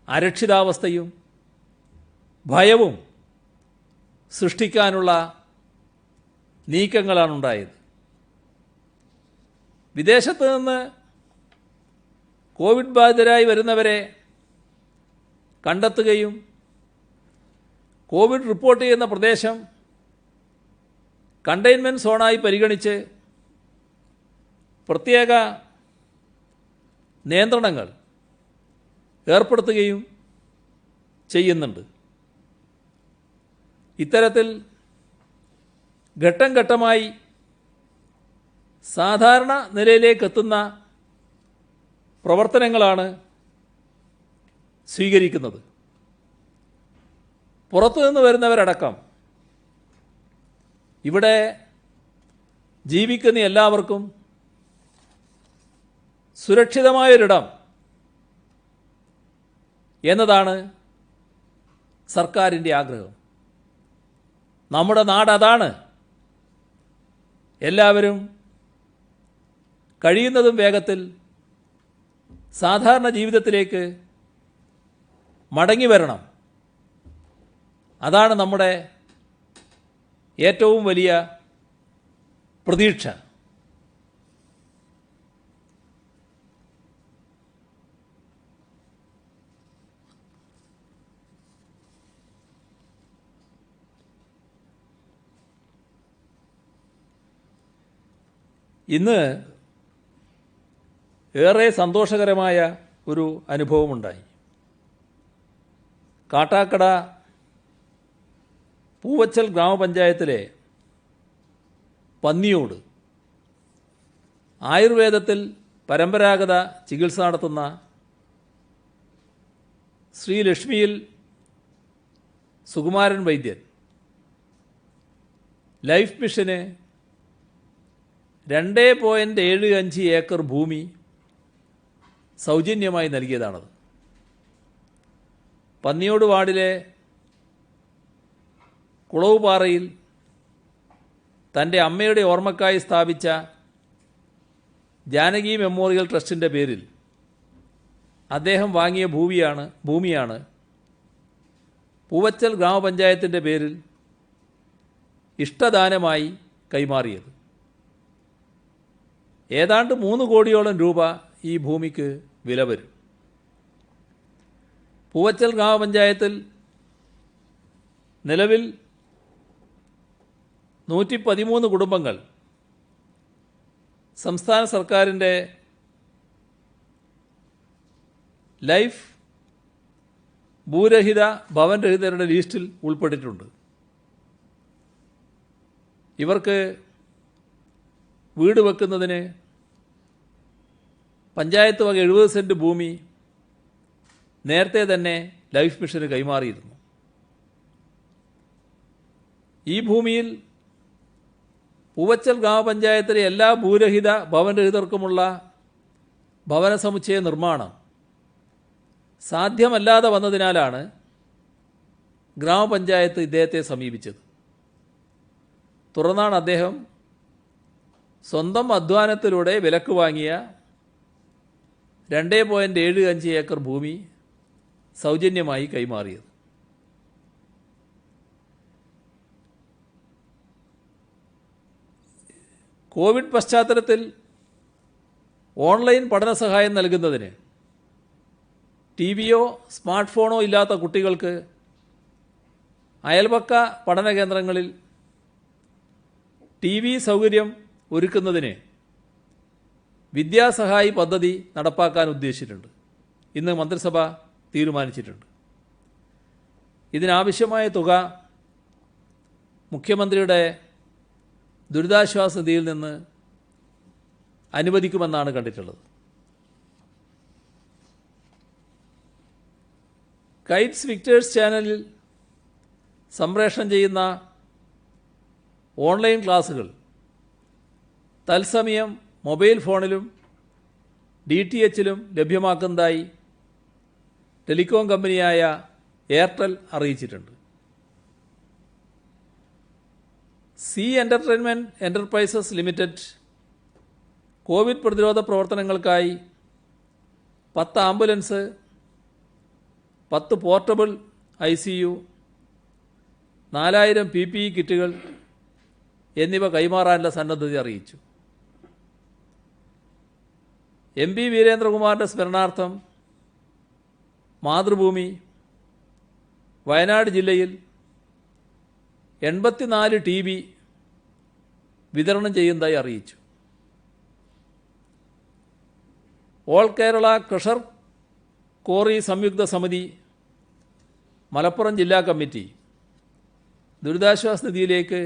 അരക്ഷിതാവസ്ഥയും ഭയവും സൃഷ്ടിക്കാനുള്ള നീക്കങ്ങളാണുണ്ടായത്. വിദേശത്ത് നിന്ന് കോവിഡ് ബാധിതരായി വരുന്നവരെ കണ്ടെത്തുകയും കോവിഡ് റിപ്പോർട്ട് ചെയ്യുന്ന പ്രദേശം കണ്ടെയ്ൻമെൻറ്റ് സോണായി പരിഗണിച്ച് പ്രത്യേക നിയന്ത്രണങ്ങൾ ഏർപ്പെടുത്തുകയും ചെയ്യുന്നുണ്ട്. ഇത്തരത്തിൽ ഘട്ടം ഘട്ടമായി സാധാരണ നിലയിലേക്ക് എത്തുന്ന പ്രവർത്തനങ്ങളാണ് സ്വീകരിക്കുന്നത്. പുറത്തുനിന്ന് വരുന്നവരടക്കം ഇവിടെ ജീവിക്കുന്ന എല്ലാവർക്കും സുരക്ഷിതമായൊരിടം എന്നതാണ് സർക്കാരിൻ്റെ ആഗ്രഹം. നമ്മുടെ നാട് അതാണ്. എല്ലാവരും കഴിയുന്നതും വേഗത്തിൽ സാധാരണ ജീവിതത്തിലേക്ക് മടങ്ങി വരണം. അതാണ് നമ്മുടെ ഏറ്റവും വലിയ പ്രതീക്ഷ. ഇന്ന് ഏറെ സന്തോഷകരമായ ഒരു അനുഭവമുണ്ടായി. കാട്ടാക്കട പൂവച്ചൽ ഗ്രാമപഞ്ചായത്തിലെ പന്നിയോട് ആയുർവേദത്തിൽ പരമ്പരാഗത ചികിത്സ നടത്തുന്ന ശ്രീ ലക്ഷ്മിയിൽ സുകുമാരൻ വൈദ്യൻ ലൈഫ് മിഷന് 2.75 ഏക്കർ ഭൂമി സൗജന്യമായി നൽകിയതാണത്. പന്നിയോട് വാർഡിലെ കുളവുപാറയിൽ തൻ്റെ അമ്മയുടെ ഓർമ്മക്കായി സ്ഥാപിച്ച ജാനകി മെമ്മോറിയൽ ട്രസ്റ്റിൻ്റെ പേരിൽ അദ്ദേഹം വാങ്ങിയ ഭൂമിയാണ് പൂവച്ചൽ ഗ്രാമപഞ്ചായത്തിൻ്റെ പേരിൽ ഇഷ്ടദാനമായി കൈമാറിയത്. ഏതാണ്ട് 3 കോടിയോളം രൂപ ഈ ഭൂമിക്ക് വില വരും. പൂവച്ചൽ ഗ്രാമപഞ്ചായത്തിൽ നിലവിൽ 113 കുടുംബങ്ങൾ സംസ്ഥാന സർക്കാരിൻ്റെ ലൈഫ് ഭൂരഹിത ഭവൻരഹിതരുടെ ലിസ്റ്റിൽ ഉൾപ്പെട്ടിട്ടുണ്ട്. ഇവർക്ക് വീട് വെക്കുന്നതിന് പഞ്ചായത്ത് വക 70 സെൻറ്റ് ഭൂമി നേരത്തെ തന്നെ ലൈഫ് മിഷന് കൈമാറിയിരുന്നു. ഈ ഭൂമിയിൽ പൂവച്ചൽ ഗ്രാമപഞ്ചായത്തിലെ എല്ലാ ഭൂരഹിത ഭവനരഹിതർക്കുമുള്ള ഭവന സമുച്ചയ നിർമ്മാണം സാധ്യമല്ലാതെ വന്നതിനാലാണ് ഗ്രാമപഞ്ചായത്ത് ഇദ്ദേഹത്തെ സമീപിച്ചത്. തുടർന്നാണ് അദ്ദേഹം സ്വന്തം അധ്വാനത്തിലൂടെ വിലക്ക് വാങ്ങിയ 2.75 ഏക്കർ ഭൂമി സൗജന്യമായി കൈമാറിയത്. കോവിഡ് പശ്ചാത്തലത്തിൽ ഓൺലൈൻ പഠന സഹായം നൽകുന്നതിന് ടിവിയോ സ്മാർട്ട് ഫോണോ ഇല്ലാത്ത കുട്ടികൾക്ക് അയൽപക്ക പഠന കേന്ദ്രങ്ങളിൽ ടി വി സൗകര്യം ഒരുക്കുന്നതിന് വിദ്യാസഹായി പദ്ധതി നടപ്പാക്കാൻ ഉദ്ദേശിച്ചിട്ടുണ്ട്. ഇന്ന് മന്ത്രിസഭ തീരുമാനിച്ചിട്ടുണ്ട്. ഇതിനാവശ്യമായ തുക മുഖ്യമന്ത്രിയുടെ ദുരിതാശ്വാസ നിധിയിൽ നിന്ന് അനുവദിക്കുമെന്നാണ് കണ്ടിട്ടുള്ളത്. കൈറ്റ്സ് വിക്ടേഴ്സ് ചാനലിൽ സംപ്രേഷണം ചെയ്യുന്ന ഓൺലൈൻ ക്ലാസുകൾ തത്സമയം മൊബൈൽ ഫോണിലും DTHലും ലഭ്യമാക്കുന്നതായി ടെലികോം കമ്പനിയായ എയർടെൽ അറിയിച്ചിട്ടുണ്ട്. C entertainment enterprises limited Covid പ്രതിരോധ പ്രവർത്തനങ്ങൾക്കായി 10 ആംബുലൻസ്, 10 പോർട്ടബിൾ ICU, 4000 PPE കിറ്റുകൾ എന്നിവ കൈമാറാനുള്ള സന്നദ്ധത അറിയിച്ചു. MP വീരേന്ദ്രകുമാറിൻ്റെ സ്മരണാർത്ഥം മാതൃഭൂമി വയനാട് ജില്ലയിൽ 84 TV വിതരണം ചെയ്യുന്നതായി അറിയിച്ചു. ഓൾ കേരള ക്രഷർ കോറി സംയുക്ത സമിതി മലപ്പുറം ജില്ലാ കമ്മിറ്റി ദുരിതാശ്വാസ നിധിയിലേക്ക്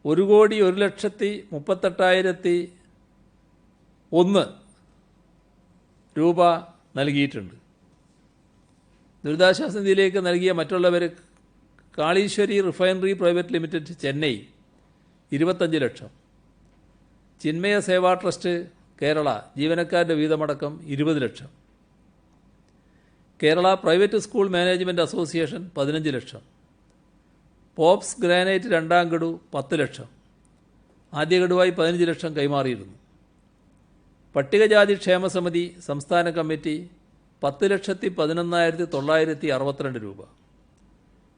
1,01,38,001 രൂപ നൽകിയിട്ടുണ്ട്. ദുരിതാശ്വാസ നിധിയിലേക്ക് നൽകിയ മറ്റുള്ളവർ Kaleeswari refinery private limited Chennai 25 ലക്ഷം, ചിന്മയ സേവാ ട്രസ്റ്റ് കേരള ജീവനക്കാരുടെ വീതമടക്കം 20 ലക്ഷം, Kerala private school management association 15 ലക്ഷം, പോപ്സ് ഗ്രാനൈറ്റ് 2ാം ഗഡു 10 ലക്ഷം, ആദ്യ ഗഡുവായി 15 ലക്ഷം കൈമാറിയിരുന്നു. പട്ടികജാതി ക്ഷേമസമിതി സംസ്ഥാന കമ്മിറ്റി 10,11,962 രൂപ,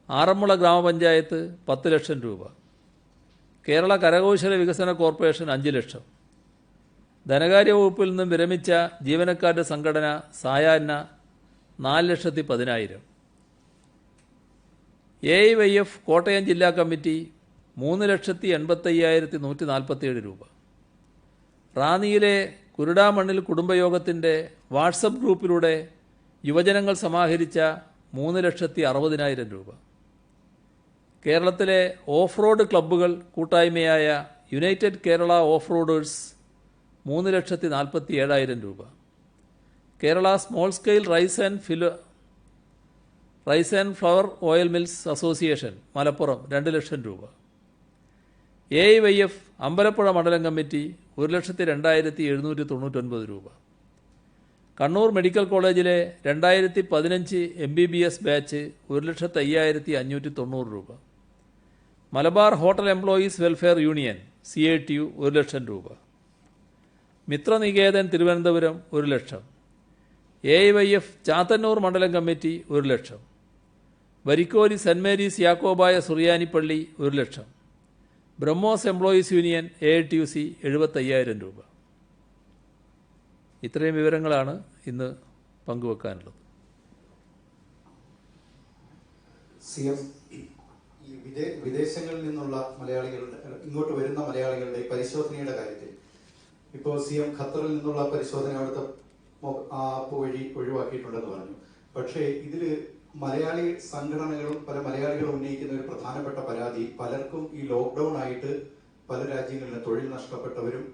ആറന്മുള ഗ്രാമപഞ്ചായത്ത് 10 ലക്ഷം രൂപ, കേരള കരകൗശല വികസന കോർപ്പറേഷൻ 5 ലക്ഷം, ധനകാര്യ വകുപ്പിൽ നിന്നും വിരമിച്ച ജീവനക്കാരുടെ സംഘടന സായാഹ്ന 4,10,000, AIYF കോട്ടയം ജില്ലാ കമ്മിറ്റി 3,85,147 രൂപ, റാന്നിയിലെ കുരുടാമണ്ണിൽ കുടുംബയോഗത്തിൻ്റെ വാട്സപ്പ് ഗ്രൂപ്പിലൂടെ യുവജനങ്ങൾ സമാഹരിച്ച 3,60,000 രൂപ, കേരളത്തിലെ ഓഫ് റോഡ് ക്ലബ്ബുകൾ കൂട്ടായ്മയായ യുണൈറ്റഡ് കേരള ഓഫ് റോഡേഴ്സ് 3,47,000 രൂപ, Kerala small scale rice and flour oil mills association Malappuram 2 ലക്ഷം രൂപ, AIYF അമ്പലപ്പുഴ മണ്ഡലം കമ്മിറ്റി 1,02,799 രൂപ, കണ്ണൂർ മെഡിക്കൽ കോളേജിലെ 2015 MBBS ബാച്ച് 1,05,590 രൂപ. Malabar hotel employees welfare union CITU 1,00,000 രൂപ. മിത്രനികേതൻ തിരുവനന്തപുരം 1,00,000. AIYF ചാത്തന്നൂർ മണ്ഡലം committee 1,00,000. Varikkoli saint Mary's Yakobaya സുറിയാനിപ്പള്ളി 1,00,000. ബ്രഹ്മോസ് എംപ്ലോയീസ് യൂണിയൻ AITUC 75,000 രൂപ. ഇത്രയും വിവരങ്ങളാണ് ഇന്ന് പങ്കുവെക്കാനുള്ളത്. വിദേശങ്ങളിൽ നിന്നുള്ള മലയാളികളുടെ ഇങ്ങോട്ട് വരുന്ന മലയാളികളുടെ പരിശോധനയുടെ കാര്യത്തിൽ ഇപ്പോൾ CM ഖത്തറിൽ നിന്നുള്ള പരിശോധന അവിടുത്തെ ആപ്പ് വഴി ഒഴിവാക്കിയിട്ടുണ്ടെന്ന് പറഞ്ഞു. പക്ഷേ ഇതിൽ മലയാളി സംഘടനകളും പല മലയാളികളും ഉന്നയിക്കുന്ന ഒരു പ്രധാനപ്പെട്ട പരാതി, പലർക്കും ഈ ലോക്ക്ഡൌൺ ആയിട്ട് പല രാജ്യങ്ങളിലും തൊഴിൽ നഷ്ടപ്പെട്ടവരും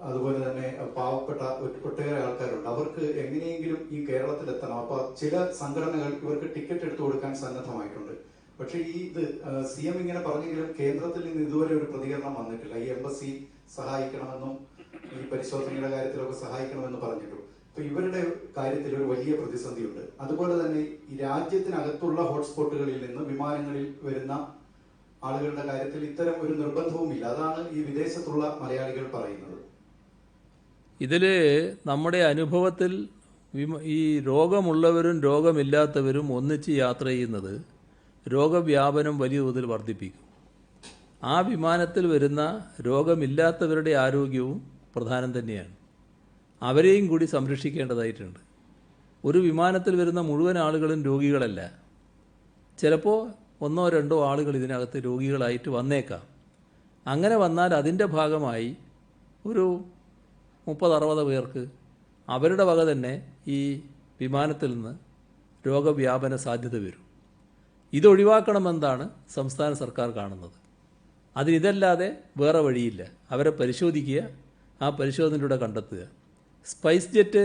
അതുപോലെ തന്നെ പാവപ്പെട്ട ഒട്ടേറെ ആൾക്കാരുണ്ട്. അവർക്ക് എങ്ങനെയെങ്കിലും ഈ കേരളത്തിലെത്തണം. അപ്പൊ ചില സംഘടനകൾ ഇവർക്ക് ടിക്കറ്റ് എടുത്തു കൊടുക്കാൻ സന്നദ്ധമായിട്ടുണ്ട്. പക്ഷെ ഇത് CM ഇങ്ങനെ പറഞ്ഞെങ്കിലും കേന്ദ്രത്തിൽ നിന്ന് ഇതുവരെ ഒരു പ്രതികരണം വന്നിട്ടില്ല. ഈ എംബസി സഹായിക്കണമെന്നും ഈ പരിശോധനയുടെ കാര്യത്തിലൊക്കെ സഹായിക്കണമെന്ന് പറഞ്ഞിട്ടു. അപ്പൊ ഇവരുടെ കാര്യത്തിൽ ഒരു വലിയ പ്രതിസന്ധിയുണ്ട്. അതുപോലെ തന്നെ ഈ രാജ്യത്തിനകത്തുള്ള ഹോട്ട്സ്പോട്ടുകളിൽ നിന്ന് വിമാനങ്ങളിൽ വരുന്ന ആളുകളുടെ കാര്യത്തിൽ ഇത്തരം ഒരു നിർബന്ധവുമില്ല. അതാണ് ഈ വിദേശത്തുള്ള മലയാളികൾ പറയുന്നത്. ഇതിൽ നമ്മുടെ അനുഭവത്തിൽ ഈ രോഗമുള്ളവരും രോഗമില്ലാത്തവരും ഒന്നിച്ച് യാത്ര ചെയ്യുന്നത് രോഗവ്യാപനം വലിയ തോതിൽ വർദ്ധിപ്പിക്കും. ആ വിമാനത്തിൽ വരുന്ന രോഗമില്ലാത്തവരുടെ ആരോഗ്യവും പ്രധാനം തന്നെയാണ്. അവരെയും കൂടി സംരക്ഷിക്കേണ്ടതായിട്ടുണ്ട്. ഒരു വിമാനത്തിൽ വരുന്ന മുഴുവൻ ആളുകളും രോഗികളല്ല. ചിലപ്പോൾ 1-2 ആളുകൾ ഇതിനകത്ത് രോഗികളായിട്ട് വന്നേക്കാം. അങ്ങനെ വന്നാൽ അതിൻ്റെ ഭാഗമായി ഒരു 30-60 പേർക്ക് അവരുടെ വക തന്നെ ഈ വിമാനത്തിൽ നിന്ന് രോഗവ്യാപന സാധ്യത വരും. ഇതൊഴിവാക്കണമെന്നാണ് സംസ്ഥാന സർക്കാർ കാണുന്നത്. അതിനിതല്ലാതെ വേറെ വഴിയില്ല. അവരെ പരിശോധിക്കുക, ആ പരിശോധനയിലൂടെ കണ്ടെത്തുക. സ്പൈസ് ജെറ്റ്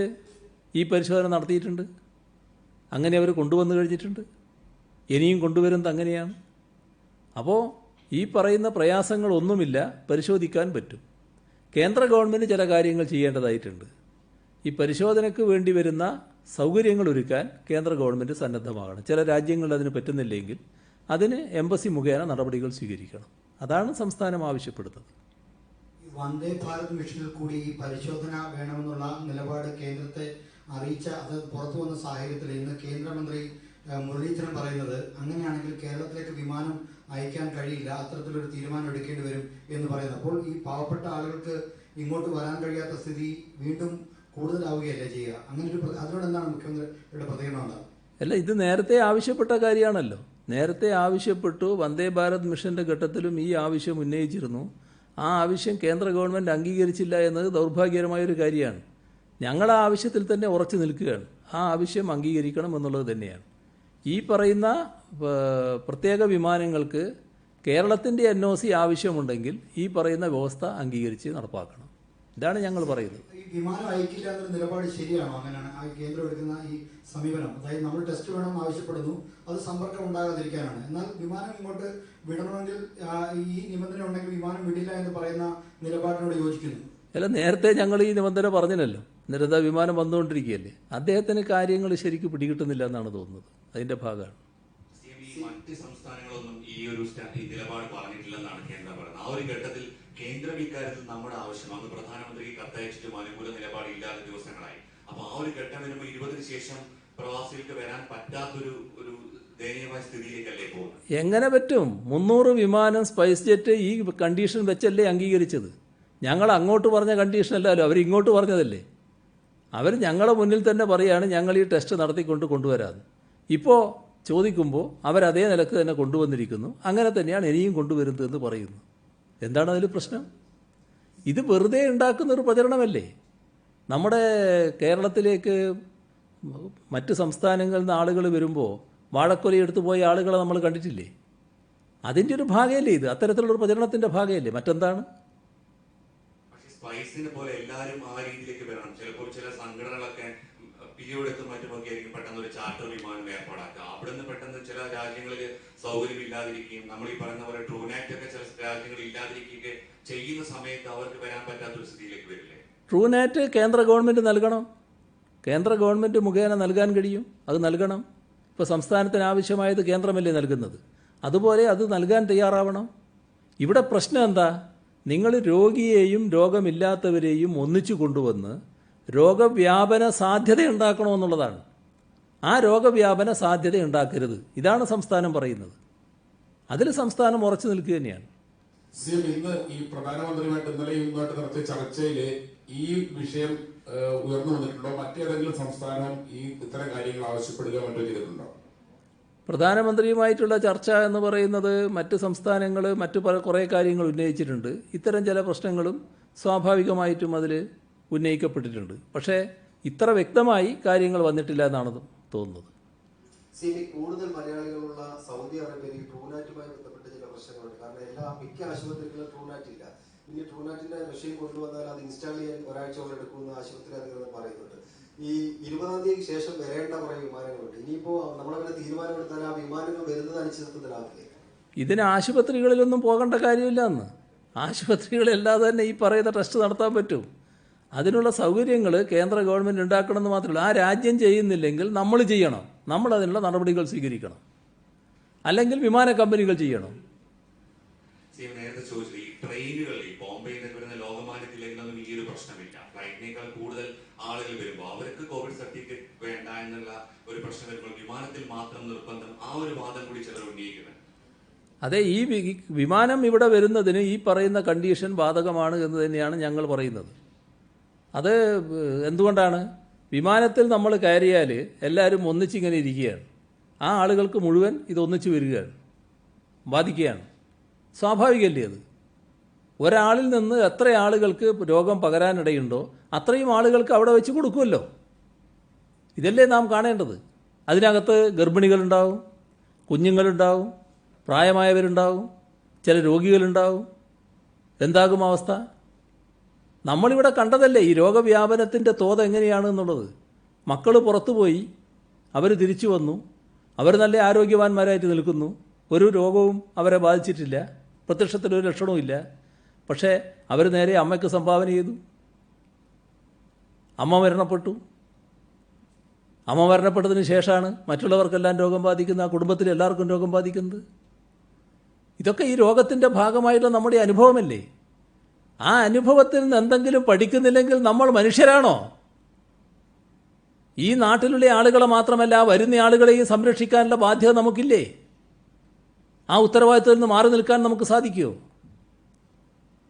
ഈ പരിശോധന നടത്തിയിട്ടുണ്ട്. അങ്ങനെ അവർ കൊണ്ടുവന്നു കഴിഞ്ഞിട്ടുണ്ട്. ഇനിയും കൊണ്ടുവരുന്നത് അങ്ങനെയാണ്. അപ്പോൾ ഈ പറയുന്ന പ്രയാസങ്ങളൊന്നുമില്ല, പരിശോധിക്കാൻ പറ്റും. കേന്ദ്ര ഗവൺമെൻറ് ചില കാര്യങ്ങൾ ചെയ്യേണ്ടതായിട്ടുണ്ട്. ഈ പരിശോധനയ്ക്ക് വേണ്ടി വരുന്ന സൗകര്യങ്ങൾ ഒരുക്കാൻ കേന്ദ്ര ഗവൺമെൻറ് സന്നദ്ധമാകണം. ചില രാജ്യങ്ങളിൽ അതിന് പറ്റുന്നില്ലെങ്കിൽ അതിന് എംബസി മുഖേന നടപടികൾ സ്വീകരിക്കണം. അതാണ് സംസ്ഥാനം ആവശ്യപ്പെടുന്നത്. വന്ദേ ഭാരത് മിഷനിൽ കൂടി ഈ പരിശോധന വേണമെന്നുള്ള നിലപാട് കേന്ദ്രത്തെ അറിയിച്ച അത് പുറത്തു വന്ന സാഹചര്യത്തിൽ ഇന്ന് കേന്ദ്രമന്ത്രി മുരളീധരൻ പറയുന്നത് അങ്ങനെയാണെങ്കിൽ കേരളത്തിലേക്ക് വിമാനം അയക്കാൻ കഴിയില്ല, അത്തരത്തിലൊരു തീരുമാനം എടുക്കേണ്ടി വരും എന്ന് പറയുന്നത്. അപ്പോൾ ഈ പാവപ്പെട്ട ആളുകൾക്ക് ഇങ്ങോട്ട് വരാൻ കഴിയാത്ത സ്ഥിതി വീണ്ടും കൂടുതലാവുകയല്ലേ ചെയ്യുക? അങ്ങനെ ഒരു അതിനോട് എന്താണ് മുഖ്യമന്ത്രിയുടെ പ്രതികരണം? എന്താണ്? അല്ല, ഇത് നേരത്തെ ആവശ്യപ്പെട്ട കാര്യമാണല്ലോ. നേരത്തെ ആവശ്യപ്പെട്ടു. വന്ദേ ഭാരത് മിഷന്റെ ഘട്ടത്തിലും ഈ ആവശ്യം ഉന്നയിച്ചിരുന്നു. ആ ആവശ്യം കേന്ദ്ര ഗവൺമെൻറ് അംഗീകരിച്ചില്ല എന്നത് ദൗർഭാഗ്യകരമായൊരു കാര്യമാണ്. ഞങ്ങൾ ആ ആവശ്യത്തിൽ തന്നെ ഉറച്ചു നിൽക്കുകയാണ്. ആ ആവശ്യം അംഗീകരിക്കണം എന്നുള്ളത് തന്നെയാണ്. ഈ പറയുന്ന പ്രത്യേക വിമാനങ്ങൾക്ക് കേരളത്തിൻ്റെ NOC ആവശ്യമുണ്ടെങ്കിൽ ഈ പറയുന്ന വ്യവസ്ഥ അംഗീകരിച്ച് നടപ്പാക്കണം. ഇതാണ് ഞങ്ങൾ പറയുന്നത്. ഈ വിമാനം അയക്കില്ല എന്നൊരു നിലപാട് ശരിയാണോ? അങ്ങനെയാണ് കേന്ദ്രം എടുക്കുന്ന ഈ സമീപനം. അതായത് നമ്മൾ ടെസ്റ്റ് വേണമെന്ന് ആവശ്യപ്പെടുന്നു, അത് സമ്പർക്കം ഉണ്ടാകാതിരിക്കാനാണ്. എന്നാൽ വിമാനം ഇങ്ങോട്ട് വിടണമെങ്കിൽ ഈ നിബന്ധന ഉണ്ടെങ്കിൽ വിമാനം വിടില്ല എന്ന് പറയുന്ന നിലപാടിനോട് യോജിക്കുന്നു. അല്ല, നേരത്തെ ഞങ്ങൾ ഈ നിബന്ധന പറഞ്ഞില്ലല്ലോ. നിരന്തര വിമാനം വന്നുകൊണ്ടിരിക്കുകയല്ലേ. അദ്ദേഹത്തിന് കാര്യങ്ങൾ ശരിക്കും പിടികിട്ടുന്നില്ല എന്നാണ് തോന്നുന്നത്. അതിന്റെ ഭാഗമാണ്. മറ്റ് സംസ്ഥാനങ്ങളൊന്നും ഈ ഒരു നിലപാട് പറഞ്ഞിട്ടില്ലെന്നാണ് കേന്ദ്രം പറയുന്നത്. ആ ഒരു ഘട്ടത്തിൽ കേന്ദ്രം ഇക്കാര്യത്തിൽ നമ്മുടെ ആവശ്യം, അന്ന് പ്രധാനമന്ത്രി കത്തയച്ചിട്ടും അനുകൂല നിലപാട് ഇല്ലാത്ത ദിവസങ്ങളായി. അപ്പൊ ആ ഒരു ഘട്ടം വരുമ്പോൾ 20-ന് ശേഷം പ്രവാസികൾക്ക് വരാൻ പറ്റാത്തൊരു ദയനീയമായ സ്ഥിതിയിലേക്കല്ലേ പോകുന്നത്? എങ്ങനെ പറ്റും? 300 വിമാനം സ്പൈസ് ജെറ്റ് ഈ കണ്ടീഷൻ വെച്ചല്ലേ അംഗീകരിച്ചത്. ഞങ്ങൾ അങ്ങോട്ട് പറഞ്ഞ കണ്ടീഷനല്ലല്ലോ, അവർ ഇങ്ങോട്ട് പറഞ്ഞതല്ലേ. അവർ ഞങ്ങളുടെ മുന്നിൽ തന്നെ പറയുകയാണ് ഞങ്ങൾ ഈ ടെസ്റ്റ് നടത്തിക്കൊണ്ട് കൊണ്ടുവരാമെന്ന്. ഇപ്പോൾ ചോദിക്കുമ്പോൾ അവരതേ നിലക്ക് തന്നെ കൊണ്ടുവന്നിരിക്കുന്നു. അങ്ങനെ തന്നെയാണ് ഇനിയും കൊണ്ടുവരുന്നതെന്ന് പറയുന്നു. എന്താണ് അതിൽ പ്രശ്നം? ഇത് വെറുതെ ഉണ്ടാക്കുന്നൊരു പ്രചരണമല്ലേ. നമ്മുടെ കേരളത്തിലേക്ക് മറ്റ് സംസ്ഥാനങ്ങളിൽ നിന്ന് ആളുകൾ വരുമ്പോൾ വാഴക്കൊല എടുത്തു പോയ ആളുകളെ നമ്മൾ കണ്ടിട്ടില്ലേ? അതിൻ്റെ ഒരു ഭാഗമല്ലേ ഇത്? അത്തരത്തിലുള്ളൊരു പ്രചരണത്തിൻ്റെ ഭാഗമല്ലേ, മറ്റെന്താണ്? സ്പൈസിനെ പോലെ എല്ലാവരും ആ രീതിയിലേക്ക് വരണം. ചിലപ്പോൾ ചില സംഘടനകളൊക്കെ പിരിവെടുത്തും മറ്റുമൊക്കെ ആയിരിക്കും പെട്ടെന്ന് ഒരു ചാർട്ടർ വിമാനം ഏർപ്പാടാക്കുക. അവിടെ നിന്ന് പെട്ടെന്ന് ചില രാജ്യങ്ങളിൽ സൗകര്യം ഇല്ലാതിരിക്കുകയും നമ്മൾ ഈ പറയുന്ന പോലെ ട്രൂനാറ്റ് ഒക്കെ ചില രാജ്യങ്ങളിൽ ഇല്ലാതിരിക്കുകയും ചെയ്യുന്ന സമയത്ത് അവർക്ക് വരാൻ പറ്റാത്തൊരു സ്ഥിതിയിലേക്ക് വരില്ലേ? ട്രൂനാറ്റ് കേന്ദ്ര ഗവൺമെൻറ് നൽകണം. കേന്ദ്ര ഗവൺമെൻറ് മുഖേന നൽകാൻ കഴിയും, അത് നൽകണം. ഇപ്പോൾ സംസ്ഥാനത്തിന് ആവശ്യമായത് കേന്ദ്രമല്ലേ നൽകുന്നത്, അതുപോലെ അത് നൽകാൻ തയ്യാറാവണം. ഇവിടെ പ്രശ്നം എന്താ? നിങ്ങൾ രോഗിയെയും രോഗമില്ലാത്തവരെയും ഒന്നിച്ചു കൊണ്ടുവന്ന് രോഗവ്യാപന സാധ്യത ഉണ്ടാക്കണമെന്നുള്ളതാണ്. ആ രോഗവ്യാപന സാധ്യത ഉണ്ടാക്കരുത്, ഇതാണ് സംസ്ഥാനം പറയുന്നത്. അതിൽ സംസ്ഥാനം ഉറച്ചു നിൽക്കുക തന്നെയാണ്. ഇന്ന് ഈ പ്രധാനമന്ത്രിയുമായിട്ട് ഇന്നലെയും ഇന്നുമായിട്ട് നടത്തിയ ചർച്ചയിൽ ഈ വിഷയം ഉയർന്നു വന്നിട്ടുണ്ടോ? മറ്റേതെങ്കിലും സംസ്ഥാനം ഈ ഇത്തരം കാര്യങ്ങൾ ആവശ്യപ്പെടുക മറ്റോ ചെയ്തിട്ടുണ്ടോ? പ്രധാനമന്ത്രിയുമായിട്ടുള്ള ചർച്ച എന്ന് പറയുന്നത് മറ്റ് സംസ്ഥാനങ്ങൾ മറ്റു കുറേ കാര്യങ്ങൾ ഉന്നയിച്ചിട്ടുണ്ട്. ഇത്തരം ചില പ്രശ്നങ്ങളും സ്വാഭാവികമായിട്ടും അതിൽ ഉന്നയിക്കപ്പെട്ടിട്ടുണ്ട്. പക്ഷേ ഇത്ര വ്യക്തമായി കാര്യങ്ങൾ വന്നിട്ടില്ല എന്നാണ് തോന്നുന്നത്. കൂടുതൽ മലയാളികളുള്ള സൗദി അറേബ്യയിൽ ട്രൂനാറ്റുമായി ബന്ധപ്പെട്ട് ചില പ്രശ്നങ്ങളുണ്ട്. കാരണം മിക്ക ആശുപത്രികളിലും ട്രൂനാറ്റ് ഇല്ല. ഇനി ട്രൂനാറ്റിന്റെ മെഷീൻ കൊണ്ടുവന്നാൽ അത് ഇൻസ്റ്റാൾ ചെയ്യാൻ ഒരാഴ്ചയോളം എടുക്കുമെന്ന് ആശുപത്രി അധികൃതർ പറയുന്നുണ്ട്. ഈ 20-ാം തീയതിക്ക് ശേഷം വരേണ്ട കുറേ വിമാനങ്ങളുണ്ട്. ഇനിയിപ്പോ നമ്മളങ്ങനെ തീരുമാനമെടുത്താൽ ആ വിമാനങ്ങൾ വരുന്നത് അനിശ്ചിതത്വത്തിലാവില്ലേ? ഇതിന് ആശുപത്രികളിലൊന്നും പോകേണ്ട കാര്യമില്ല എന്ന്. ആശുപത്രികളല്ലാതെ തന്നെ ഈ പറയുന്ന ടെസ്റ്റ് നടത്താൻ പറ്റും. അതിനുള്ള സൗകര്യങ്ങൾ കേന്ദ്ര ഗവൺമെൻറ് ഉണ്ടാക്കണമെന്ന് മാത്രമല്ല, ആ രാജ്യം ചെയ്യുന്നില്ലെങ്കിൽ നമ്മൾ ചെയ്യണം. നമ്മൾ അതിനുള്ള നടപടികൾ സ്വീകരിക്കണം, അല്ലെങ്കിൽ വിമാന കമ്പനികൾ ചെയ്യണം. നേരത്തെ ചോദിച്ചത് ഈ ട്രെയിനുകളിൽ ബോംബെയിൽ നിന്ന് വരുന്ന ലോകമാന്യ തിലകിനൊന്നും ഈ ഒരു പ്രശ്നമില്ല. ഫ്ലൈറ്റിനേക്കാൾ കൂടുതൽ ആളുകൾ വരുമ്പോൾ അവർക്ക് കോവിഡ് സർട്ടിഫിക്കറ്റ് വേണ്ട എന്നുള്ള ഒരു പ്രശ്നം വരുമ്പോൾ വിമാനത്തിൽ മാത്രം നിർബന്ധം, ആ ഒരു വാദം കൂടി ചിലർ ഉന്നയിക്കുന്നത്. അതെ, ഈ വിമാനം ഇവിടെ വരുന്നതിന് ഈ പറയുന്ന കണ്ടീഷൻ ബാധകമാണ് എന്ന് തന്നെയാണ് ഞങ്ങൾ പറയുന്നത്. അത് എന്തുകൊണ്ടാണ്? വിമാനത്തിൽ നമ്മൾ കയറിയാൽ എല്ലാവരും ഒന്നിച്ചിങ്ങനെ ഇരിക്കുകയാണ്. ആ ആളുകൾക്ക് മുഴുവൻ ഇതൊന്നിച്ച് വരികയാണ്, ബാധിക്കുകയാണ്. സ്വാഭാവികമല്ലേ അത്? ഒരാളിൽ നിന്ന് എത്ര ആളുകൾക്ക് രോഗം പകരാനിടയുണ്ടോ അത്രയും ആളുകൾക്ക് അവിടെ വെച്ച് കൊടുക്കുമല്ലോ. ഇതല്ലേ നാം കാണേണ്ടത്. അതിനകത്ത് ഗർഭിണികളുണ്ടാവും, കുഞ്ഞുങ്ങളുണ്ടാവും, പ്രായമായവരുണ്ടാവും, ചില രോഗികളുണ്ടാവും. എന്താകും അവസ്ഥ? നമ്മളിവിടെ കണ്ടതല്ലേ ഈ രോഗവ്യാപനത്തിൻ്റെ തോത് എങ്ങനെയാണെന്നുള്ളത്. മക്കൾ പുറത്തുപോയി, അവർ തിരിച്ചു വന്നു, അവർ നല്ല ആരോഗ്യവാന്മാരായിട്ട് നിൽക്കുന്നു, ഒരു രോഗവും അവരെ ബാധിച്ചിട്ടില്ല, പ്രത്യക്ഷത്തിലൊരു ലക്ഷണവും ഇല്ല. പക്ഷേ അവർ നേരെ അമ്മയ്ക്ക് സംഭാവന ചെയ്തു, അമ്മ മരണപ്പെട്ടു. അമ്മ മരണപ്പെട്ടതിന് ശേഷമാണ് മറ്റുള്ളവർക്കെല്ലാം രോഗം ബാധിക്കുന്നത്, ആ കുടുംബത്തിൽ എല്ലാവർക്കും രോഗം ബാധിക്കുന്നത്. ഇതൊക്കെ ഈ രോഗത്തിൻ്റെ ഭാഗമായിട്ടുള്ള നമ്മുടെ അനുഭവമല്ലേ? ആ അനുഭവത്തിൽ നിന്ന് എന്തെങ്കിലും പഠിക്കുന്നില്ലെങ്കിൽ നമ്മൾ മനുഷ്യരാണോ? ഈ നാട്ടിലുള്ള ആളുകളെ മാത്രമല്ല വരുന്ന ആളുകളെയും സംരക്ഷിക്കാനുള്ള ബാധ്യത നമുക്കില്ലേ? ആ ഉത്തരവാദിത്തത്തിൽ നിന്ന് മാറി നിൽക്കാൻ നമുക്ക് സാധിക്കുമോ?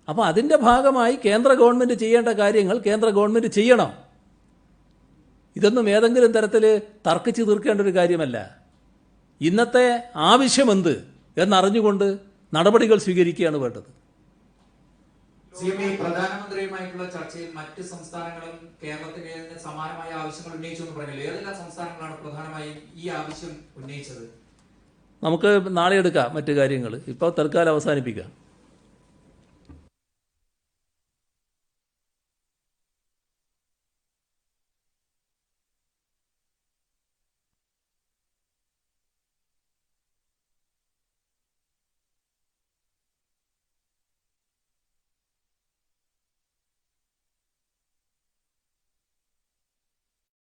അപ്പോൾ അതിൻ്റെ ഭാഗമായി കേന്ദ്ര ഗവൺമെൻറ് ചെയ്യേണ്ട കാര്യങ്ങൾ കേന്ദ്ര ഗവൺമെൻറ് ചെയ്യണം. ഇതൊന്നും ഏതെങ്കിലും തരത്തിൽ തർക്കിച്ച് തീർക്കേണ്ട ഒരു കാര്യമല്ല. ഇന്നത്തെ ആവശ്യമെന്ത് എന്നറിഞ്ഞുകൊണ്ട് നടപടികൾ സ്വീകരിക്കുകയാണ് വേണ്ടത്. പ്രധാനമന്ത്രിയുമായിട്ടുള്ള ചർച്ചയിൽ മറ്റ് സംസ്ഥാനങ്ങളും കേരളത്തിന് സമാനമായ ആവശ്യങ്ങൾ ഉന്നയിച്ചു എന്ന് പറഞ്ഞില്ല. ഏതെല്ലാം സംസ്ഥാനങ്ങളാണ് പ്രധാനമായും ഈ ആവശ്യം ഉന്നയിച്ചത്? നമുക്ക് നാളെ എടുക്കാം മറ്റു കാര്യങ്ങൾ, ഇപ്പോൾ തൽക്കാലം അവസാനിപ്പിക്കാം.